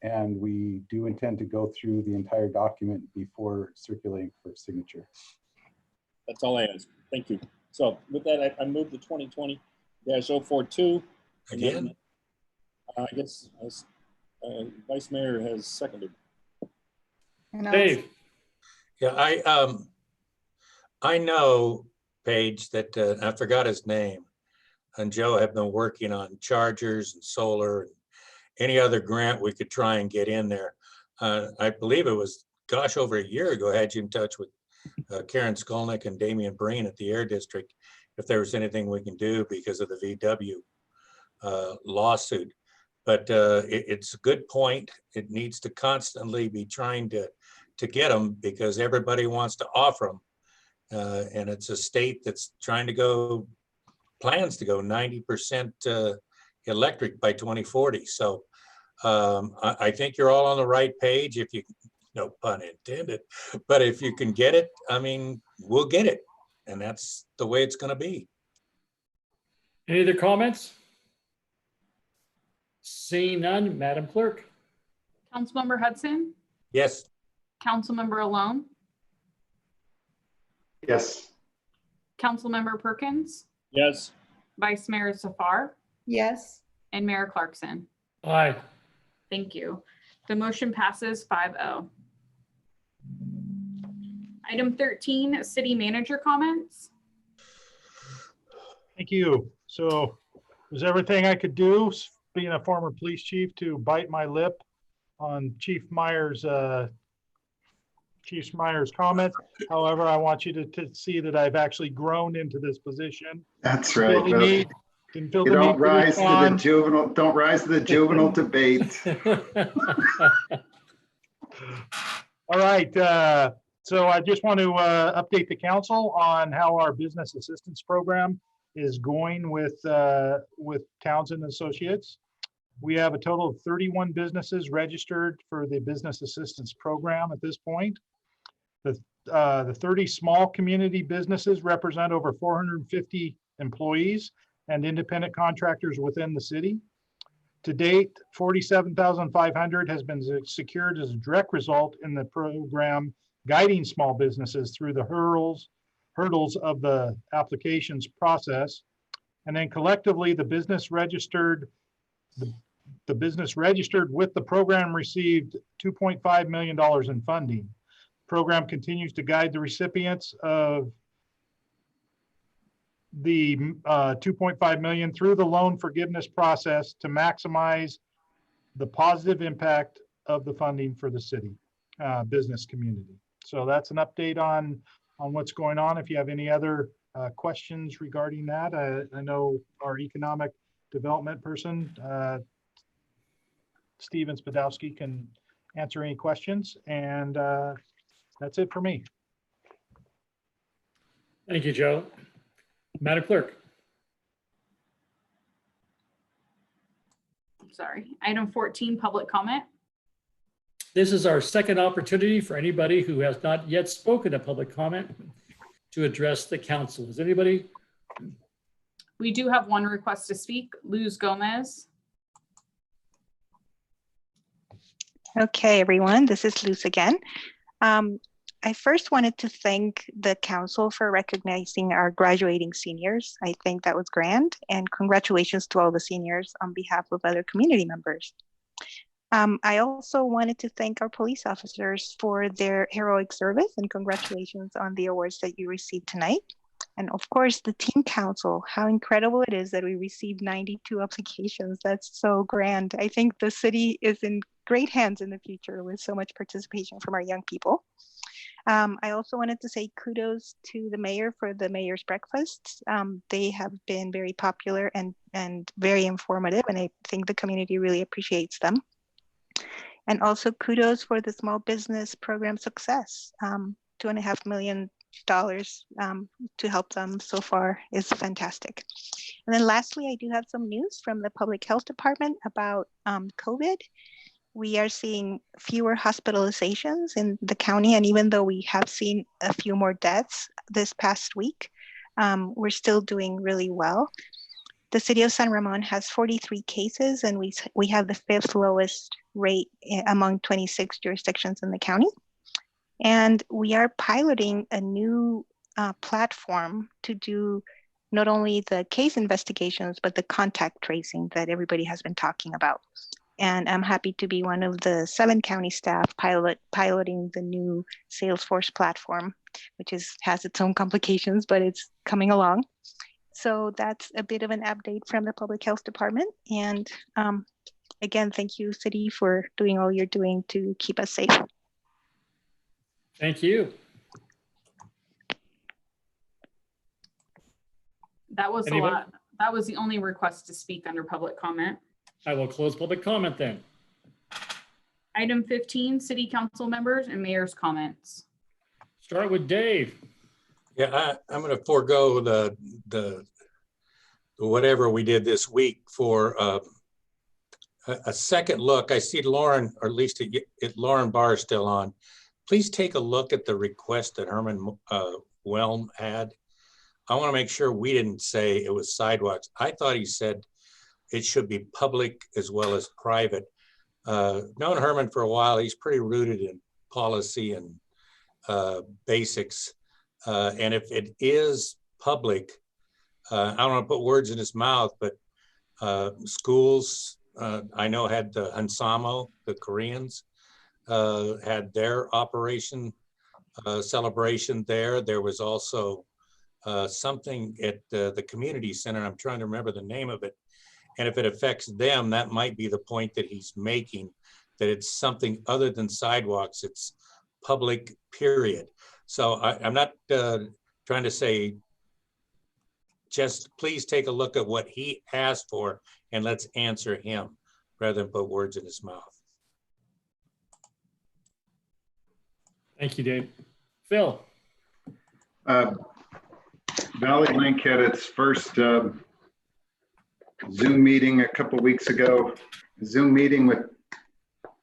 and we do intend to go through the entire document before circulating for signature. That's all I ask. Thank you. So with that, I move the 2020-042. Again? I guess Vice Mayor has seconded. Dave. Yeah, I know, Paige, that I forgot his name, and Joe have been working on chargers and solar and any other grant we could try and get in there. I believe it was, gosh, over a year ago, I had you in touch with Karen Skolnick and Damian Breen at the Air District, if there was anything we can do because of the VW lawsuit. But it's a good point. It needs to constantly be trying to get them because everybody wants to offer them. And it's a state that's trying to plans to go 90% electric by 2040. So I think you're all on the right page, if you, no pun intended, but if you can get it, I mean, we'll get it. And that's the way it's going to be. Any other comments? Seeing none, Madam Clerk. Councilmember Hudson, Yes. Councilmember Alone, Yes. Councilmember Perkins, Yes. Vice Mayor Safar, Yes. and Mayor Clarkson. Aye. Thank you. The motion passes 5-0. Item 13, city manager comments. Thank you. So it was everything I could do, being a former police chief, to bite my lip on Chief Meyer's comment. However, I want you to see that I've actually grown into this position. That's right. Didn't feel You the need don't to rise to the respond. juvenile debate. All right. So I just want to update the council on how our business assistance program is going with Townsend Associates. We have a total of 31 businesses registered for the business assistance program at this point. The 30 small community businesses represent over 450 employees and independent contractors within the city. To date, $47,500 has been secured as a direct result in the program, guiding small businesses through the hurdles of the applications process. And then collectively, the business registered with the program received $2.5 million in funding. The program continues to guide the recipients of the $2.5 million through the loan forgiveness process to maximize the positive impact of the funding for the city business community. So that's an update on what's going on. If you have any other questions regarding that, I know our economic development person, Steven Spadowski, can answer any questions. And that's it for me. Thank you, Joe. Madam Clerk. Sorry. Item 14, public comment. This is our second opportunity for anybody who has not yet spoken a public comment to address the council. Is anybody? We do have one request to speak. Luz Gomez. Okay, everyone, this is Luz again. I first wanted to thank the council for recognizing our graduating seniors. I think that was grand, and congratulations to all the seniors on behalf of other community members. I also wanted to thank our police officers for their heroic service, and congratulations on the awards that you received tonight. And of course, the teen council, how incredible it is that we received 92 applications. That's so grand. I think the city is in great hands in the future with so much participation from our young people. I also wanted to say kudos to the mayor for the mayor's breakfasts. They have been very popular and very informative, and I think the community really appreciates them. And also kudos for the small business program success. $2.5 million to help them so far is fantastic. And then lastly, I do have some news from the public health department about COVID. We are seeing fewer hospitalizations in the county, and even though we have seen a few more deaths this past week, we're still doing really well. The city of San Ramon has 43 cases, and we have the 5th lowest rate among 26 jurisdictions in the county. And we are piloting a new platform to do not only the case investigations, but the contact tracing that everybody has been talking about. And I'm happy to be one of the 7 county staff piloting the new Salesforce platform, which has its own complications, but it's coming along. So that's a bit of an update from the public health department. And again, thank you, city, for doing all you're doing to keep us safe. Thank you. That was Anybody? a lot. That was the only request to speak under public comment. I will close public comment then. Item 15, city council members and mayor's comments. Start with Dave. Yeah, I'm going to forego the whatever we did this week for a second look. I see Lauren, or at least Lauren Barr is still on. Please take a look at the request that Herman Whelm had. I want to make sure we didn't say it was sidewalks. I thought he said it should be public as well as private. Known Herman for a while, he's pretty rooted in policy and basics. And if it is public, I don't want to put words in his mouth, but schools, I know had the Hansamo, the Koreans, had their operation celebration there. There was also something at the community center. I'm trying to remember the name of it. And if it affects them, that might be the point that he's making, that it's something other than sidewalks, it's public, period. So I'm not trying to say, just please take a look at what he asked for and let's answer him rather than put words in his mouth. Thank you, Dave. Phil. Valley Link had its first Zoom meeting a couple weeks ago. Zoom meeting with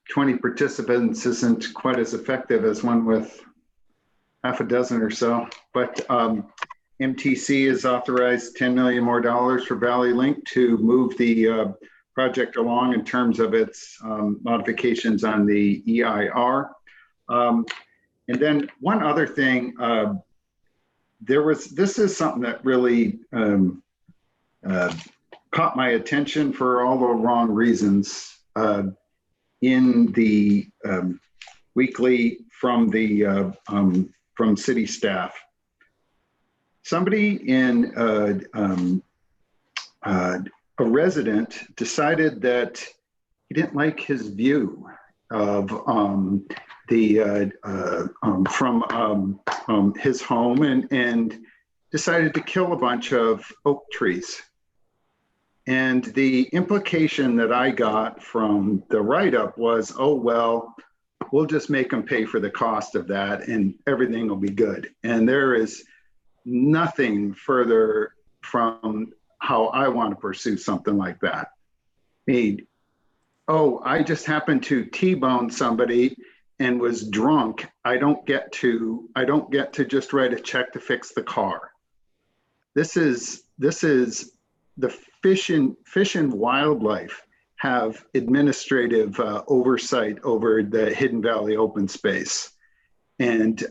20 participants isn't quite as effective as one with half a dozen or so, but MTC has authorized $10 million more for Valley Link to move the project along in terms of its modifications on the EIR. And then one other thing, this is something that really caught my attention for all the wrong reasons in the weekly from city staff. Somebody a resident decided that he didn't like his view of from his home and decided to kill a bunch of oak trees. And the implication that I got from the write-up was, oh, well, we'll just make them pay for the cost of that and everything will be good. And there is nothing further from how I want to pursue something like that. I just happened to T-bone somebody and was drunk. I don't get to just write a check to fix the car. This is the Fish and Wildlife have administrative oversight over the Hidden Valley open space. And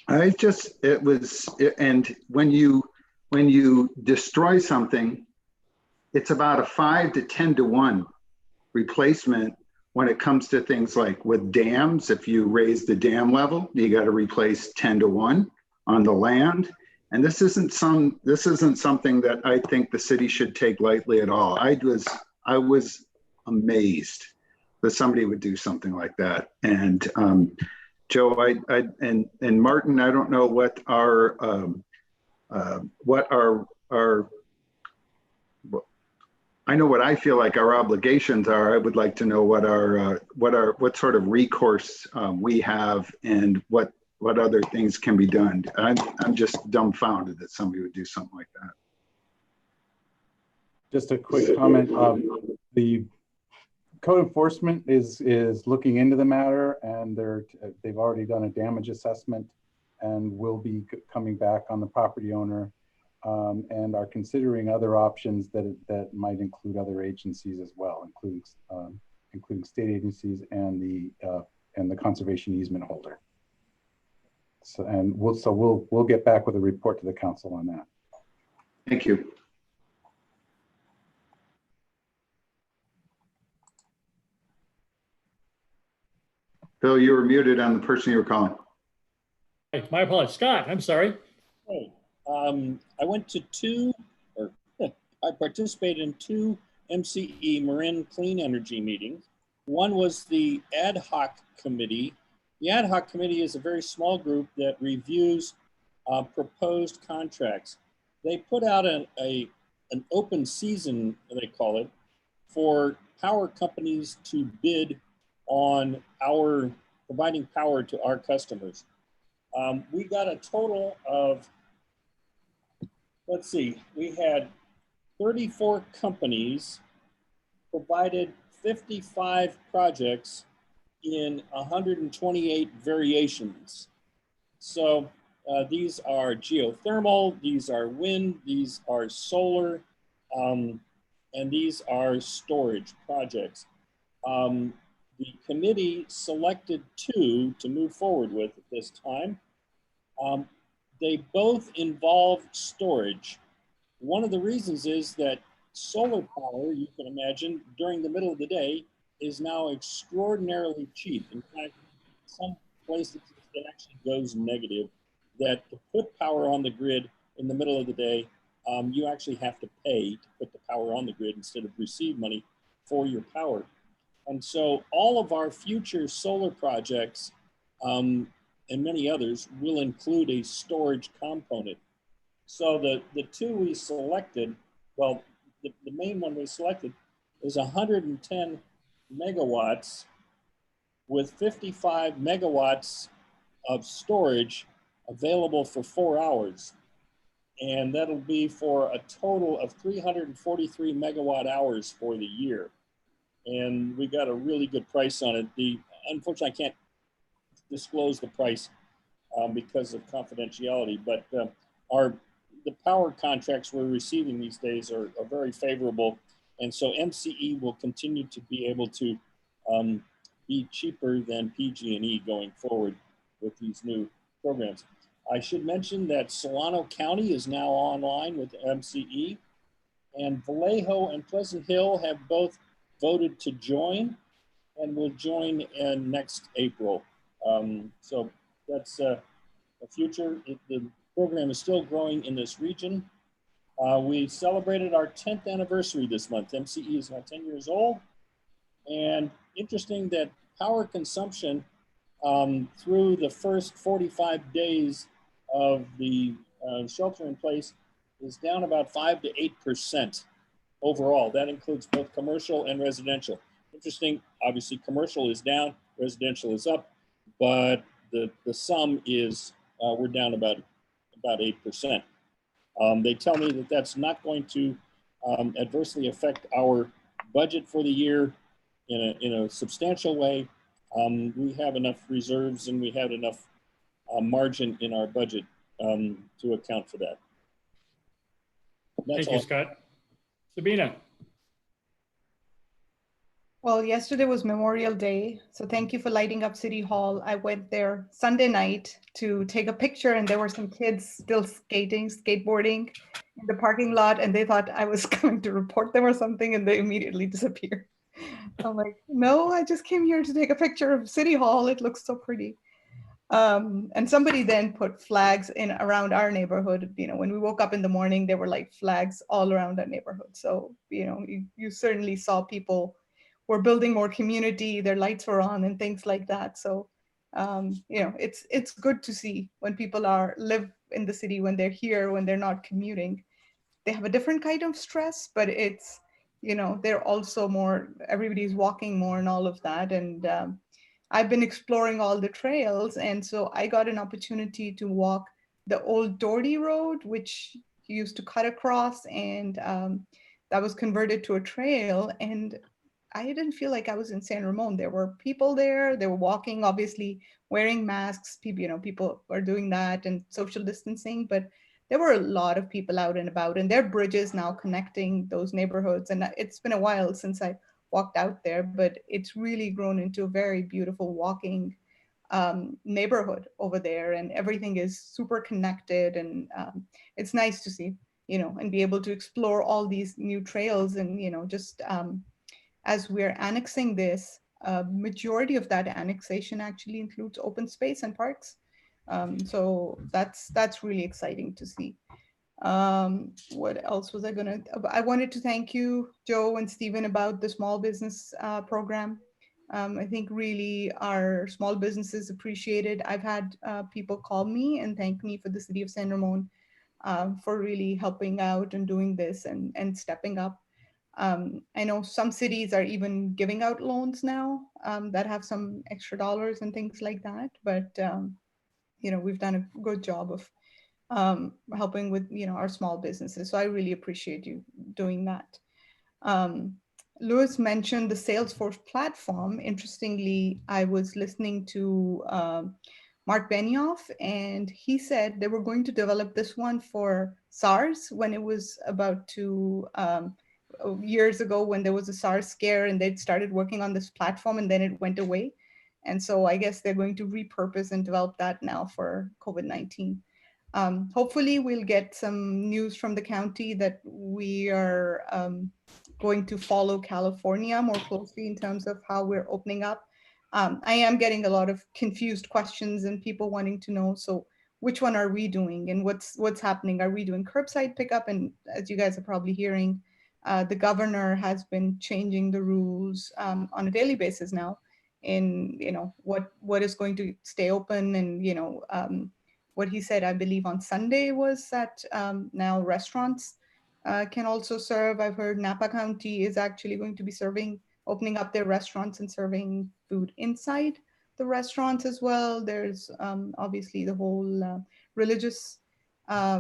and when you destroy something, it's about a 5 to 10 to 1 replacement when it comes to things like with dams. If you raise the dam level, you got to replace 10 to 1 on the land. And this isn't something that I think the city should take lightly at all. I was amazed that somebody would do something like that. And Joe, and Martin, I don't know what our I know what I feel like our obligations are. I would like to know what sort of recourse we have and what other things can be done. I'm just dumbfounded that somebody would do something like that. Just a quick comment. The code enforcement is looking into the matter, and they've already done a damage assessment and will be coming back on the property owner, and are considering other options that might include other agencies as well, including state agencies and the conservation easement holder. So we'll get back with a report to the council on that. Thank you. Bill, you were muted on the person you were calling. My apologies. Scott, I'm sorry. Hey, I went to I participated in 2 MCE Marin Clean Energy meetings. One was the ad hoc committee. The ad hoc committee is a very small group that reviews proposed contracts. They put out an open season, they call it, for power companies to bid on providing power to our customers. We got a total of, let's see, we had 34 companies, provided 55 projects in 128 variations. So These are geothermal, these are wind, these are solar, and these are storage projects. The committee selected 2 to move forward with at this time. They both involve storage. One of the reasons is that solar power, you can imagine, during the middle of the day is now extraordinarily cheap. In fact, some places it actually goes negative, that to put power on the grid in the middle of the day, you actually have to pay to put the power on the grid instead of receive money for your power. And so all of our future solar projects and many others will include a storage component. So the 2 we selected, well, the main one we selected is 110 megawatts with 55 megawatts of storage available for 4 hours. And that'll be for a total of 343 megawatt hours for the year. And we got a really good price on it. Unfortunately, I can't disclose the price because of confidentiality, but the power contracts we're receiving these days are very favorable. And so MCE will continue to be able to be cheaper than PG&E going forward with these new programs. I should mention that Solano County is now online with MCE, and Vallejo and Pleasant Hill have both voted to join and will join in next April. So that's a future. The program is still growing in this region. We celebrated our 10th anniversary this month. MCE is now 10 years old. And interesting that power consumption through the first 45 days of the shelter in place is down about 5 to 8% overall. That includes both commercial and residential. Interesting, obviously commercial is down, residential is up, but the sum is we're down about 8%. They tell me that that's not going to adversely affect our budget for the year in a substantial way. We have enough reserves and we have enough margin in our budget to account for that. Thank you, Scott. Sabina. Well, yesterday was Memorial Day, so thank you for lighting up City Hall. I went there Sunday night to take a picture, and there were some kids still skateboarding in the parking lot, and they thought I was coming to report them or something, and they immediately disappeared. I'm like, no, I just came here to take a picture of City Hall. It looks so pretty. And somebody then put flags in around our neighborhood. You know, when we woke up in the morning, there were like flags all around our neighborhood. So, you know, you certainly saw people were building more community, their lights were on and things like that. So, you know, it's good to see when people live in the city, when they're here, when they're not commuting. They have a different kind of stress, but it's, you know, they're also more, everybody's walking more and all of that. And I've been exploring all the trails. And so I got an opportunity to walk the old Dougherty Road, which used to cut across, and that was converted to a trail. And I didn't feel like I was in San Ramon. There were people there, they were walking, obviously wearing masks. People, you know, people are doing that and social distancing, but there were a lot of people out and about, and there are bridges now connecting those neighborhoods. And it's been a while since I walked out there, but it's really grown into a very beautiful walking neighborhood over there, and everything is super connected. And it's nice to see, you know, and be able to explore all these new trails. And, you know, just as we're annexing this, majority of that annexation actually includes open space and parks. So that's really exciting to see. What else was I wanted to thank you, Joe and Stephen, about the small business program. I think really our small businesses appreciate it. I've had people call me and thank me for the city of San Ramon for really helping out and doing this and stepping up. I know some cities are even giving out loans now that have some extra dollars and things like that, but you know, we've done a good job of helping with, you know, our small businesses. So I really appreciate you doing that. Louis mentioned the Salesforce platform. Interestingly, I was listening to Mark Benioff, and he said they were going to develop this one for SARS when it was about to, years ago when there was a SARS scare, and they'd started working on this platform and then it went away. And so I guess they're going to repurpose and develop that now for COVID-19. Hopefully we'll get some news from the county that we are going to follow California more closely in terms of how we're opening up. I am getting a lot of confused questions and people wanting to know, so which one are we doing and what's happening? Are we doing curbside pickup? And as you guys are probably hearing, the governor has been changing the rules on a daily basis now in, what is going to stay open. And, what he said, I believe on Sunday, was that now restaurants can also serve. I've heard Napa County is actually going to be opening up their restaurants and serving food inside the restaurants as well. There's obviously the whole religious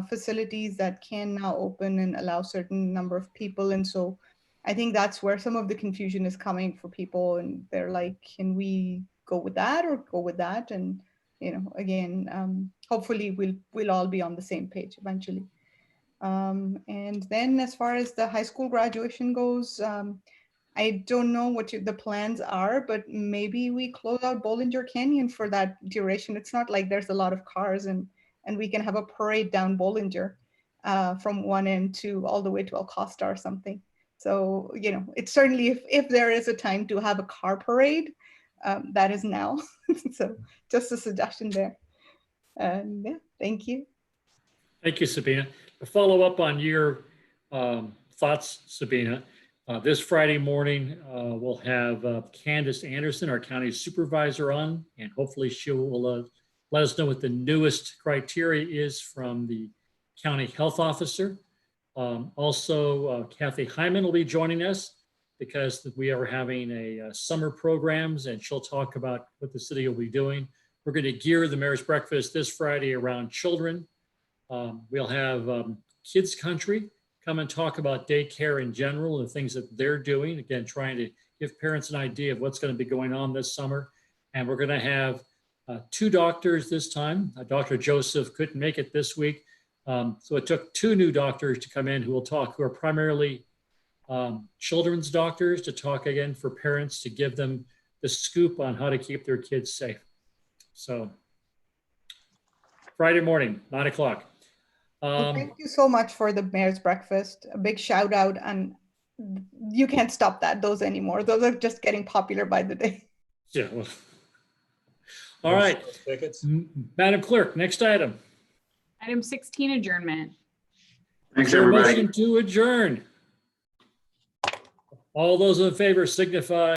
facilities that can now open and allow certain number of people. And so I think that's where some of the confusion is coming for people. And they're like, can we go with that or go with that? And, again, hopefully we'll all be on the same page eventually. And then as far as the high school graduation goes, I don't know what the plans are, but maybe we close out Bollinger Canyon for that duration. It's not like there's a lot of cars and we can have a parade down Bollinger from one end to all the way to El Costa or something. So, it's certainly if there is a time to have a car parade, that is now. So just a suggestion there. And yeah, thank you. Thank you, Sabina. To follow up on your thoughts, Sabina, this Friday morning, we'll have Candace Anderson, our county supervisor, on, and hopefully she will let us know what the newest criteria is from the county health officer. Also, Kathy Hyman will be joining us because we are having a summer programs, and she'll talk about what the city will be doing. We're going to gear the Mayor's Breakfast this Friday around children. We'll have Kids Country come and talk about daycare in general and the things that they're doing. Again, trying to give parents an idea of what's going to be going on this summer. And we're going to have 2 doctors this time. Dr. Joseph couldn't make it this week. So it took 2 new doctors to come in who will talk, who are primarily children's doctors, to talk again for parents, to give them the scoop on how to keep their kids safe. So Friday morning, 9 o'clock. Well, thank you so much for the Mayor's Breakfast. A big shout out, and you can't stop those anymore. Those are just getting popular by the day. Yeah. Well. All right. Madam Clerk, next item. Item 16, adjournment. Thanks, everybody. Motion to adjourn. All those in favor signify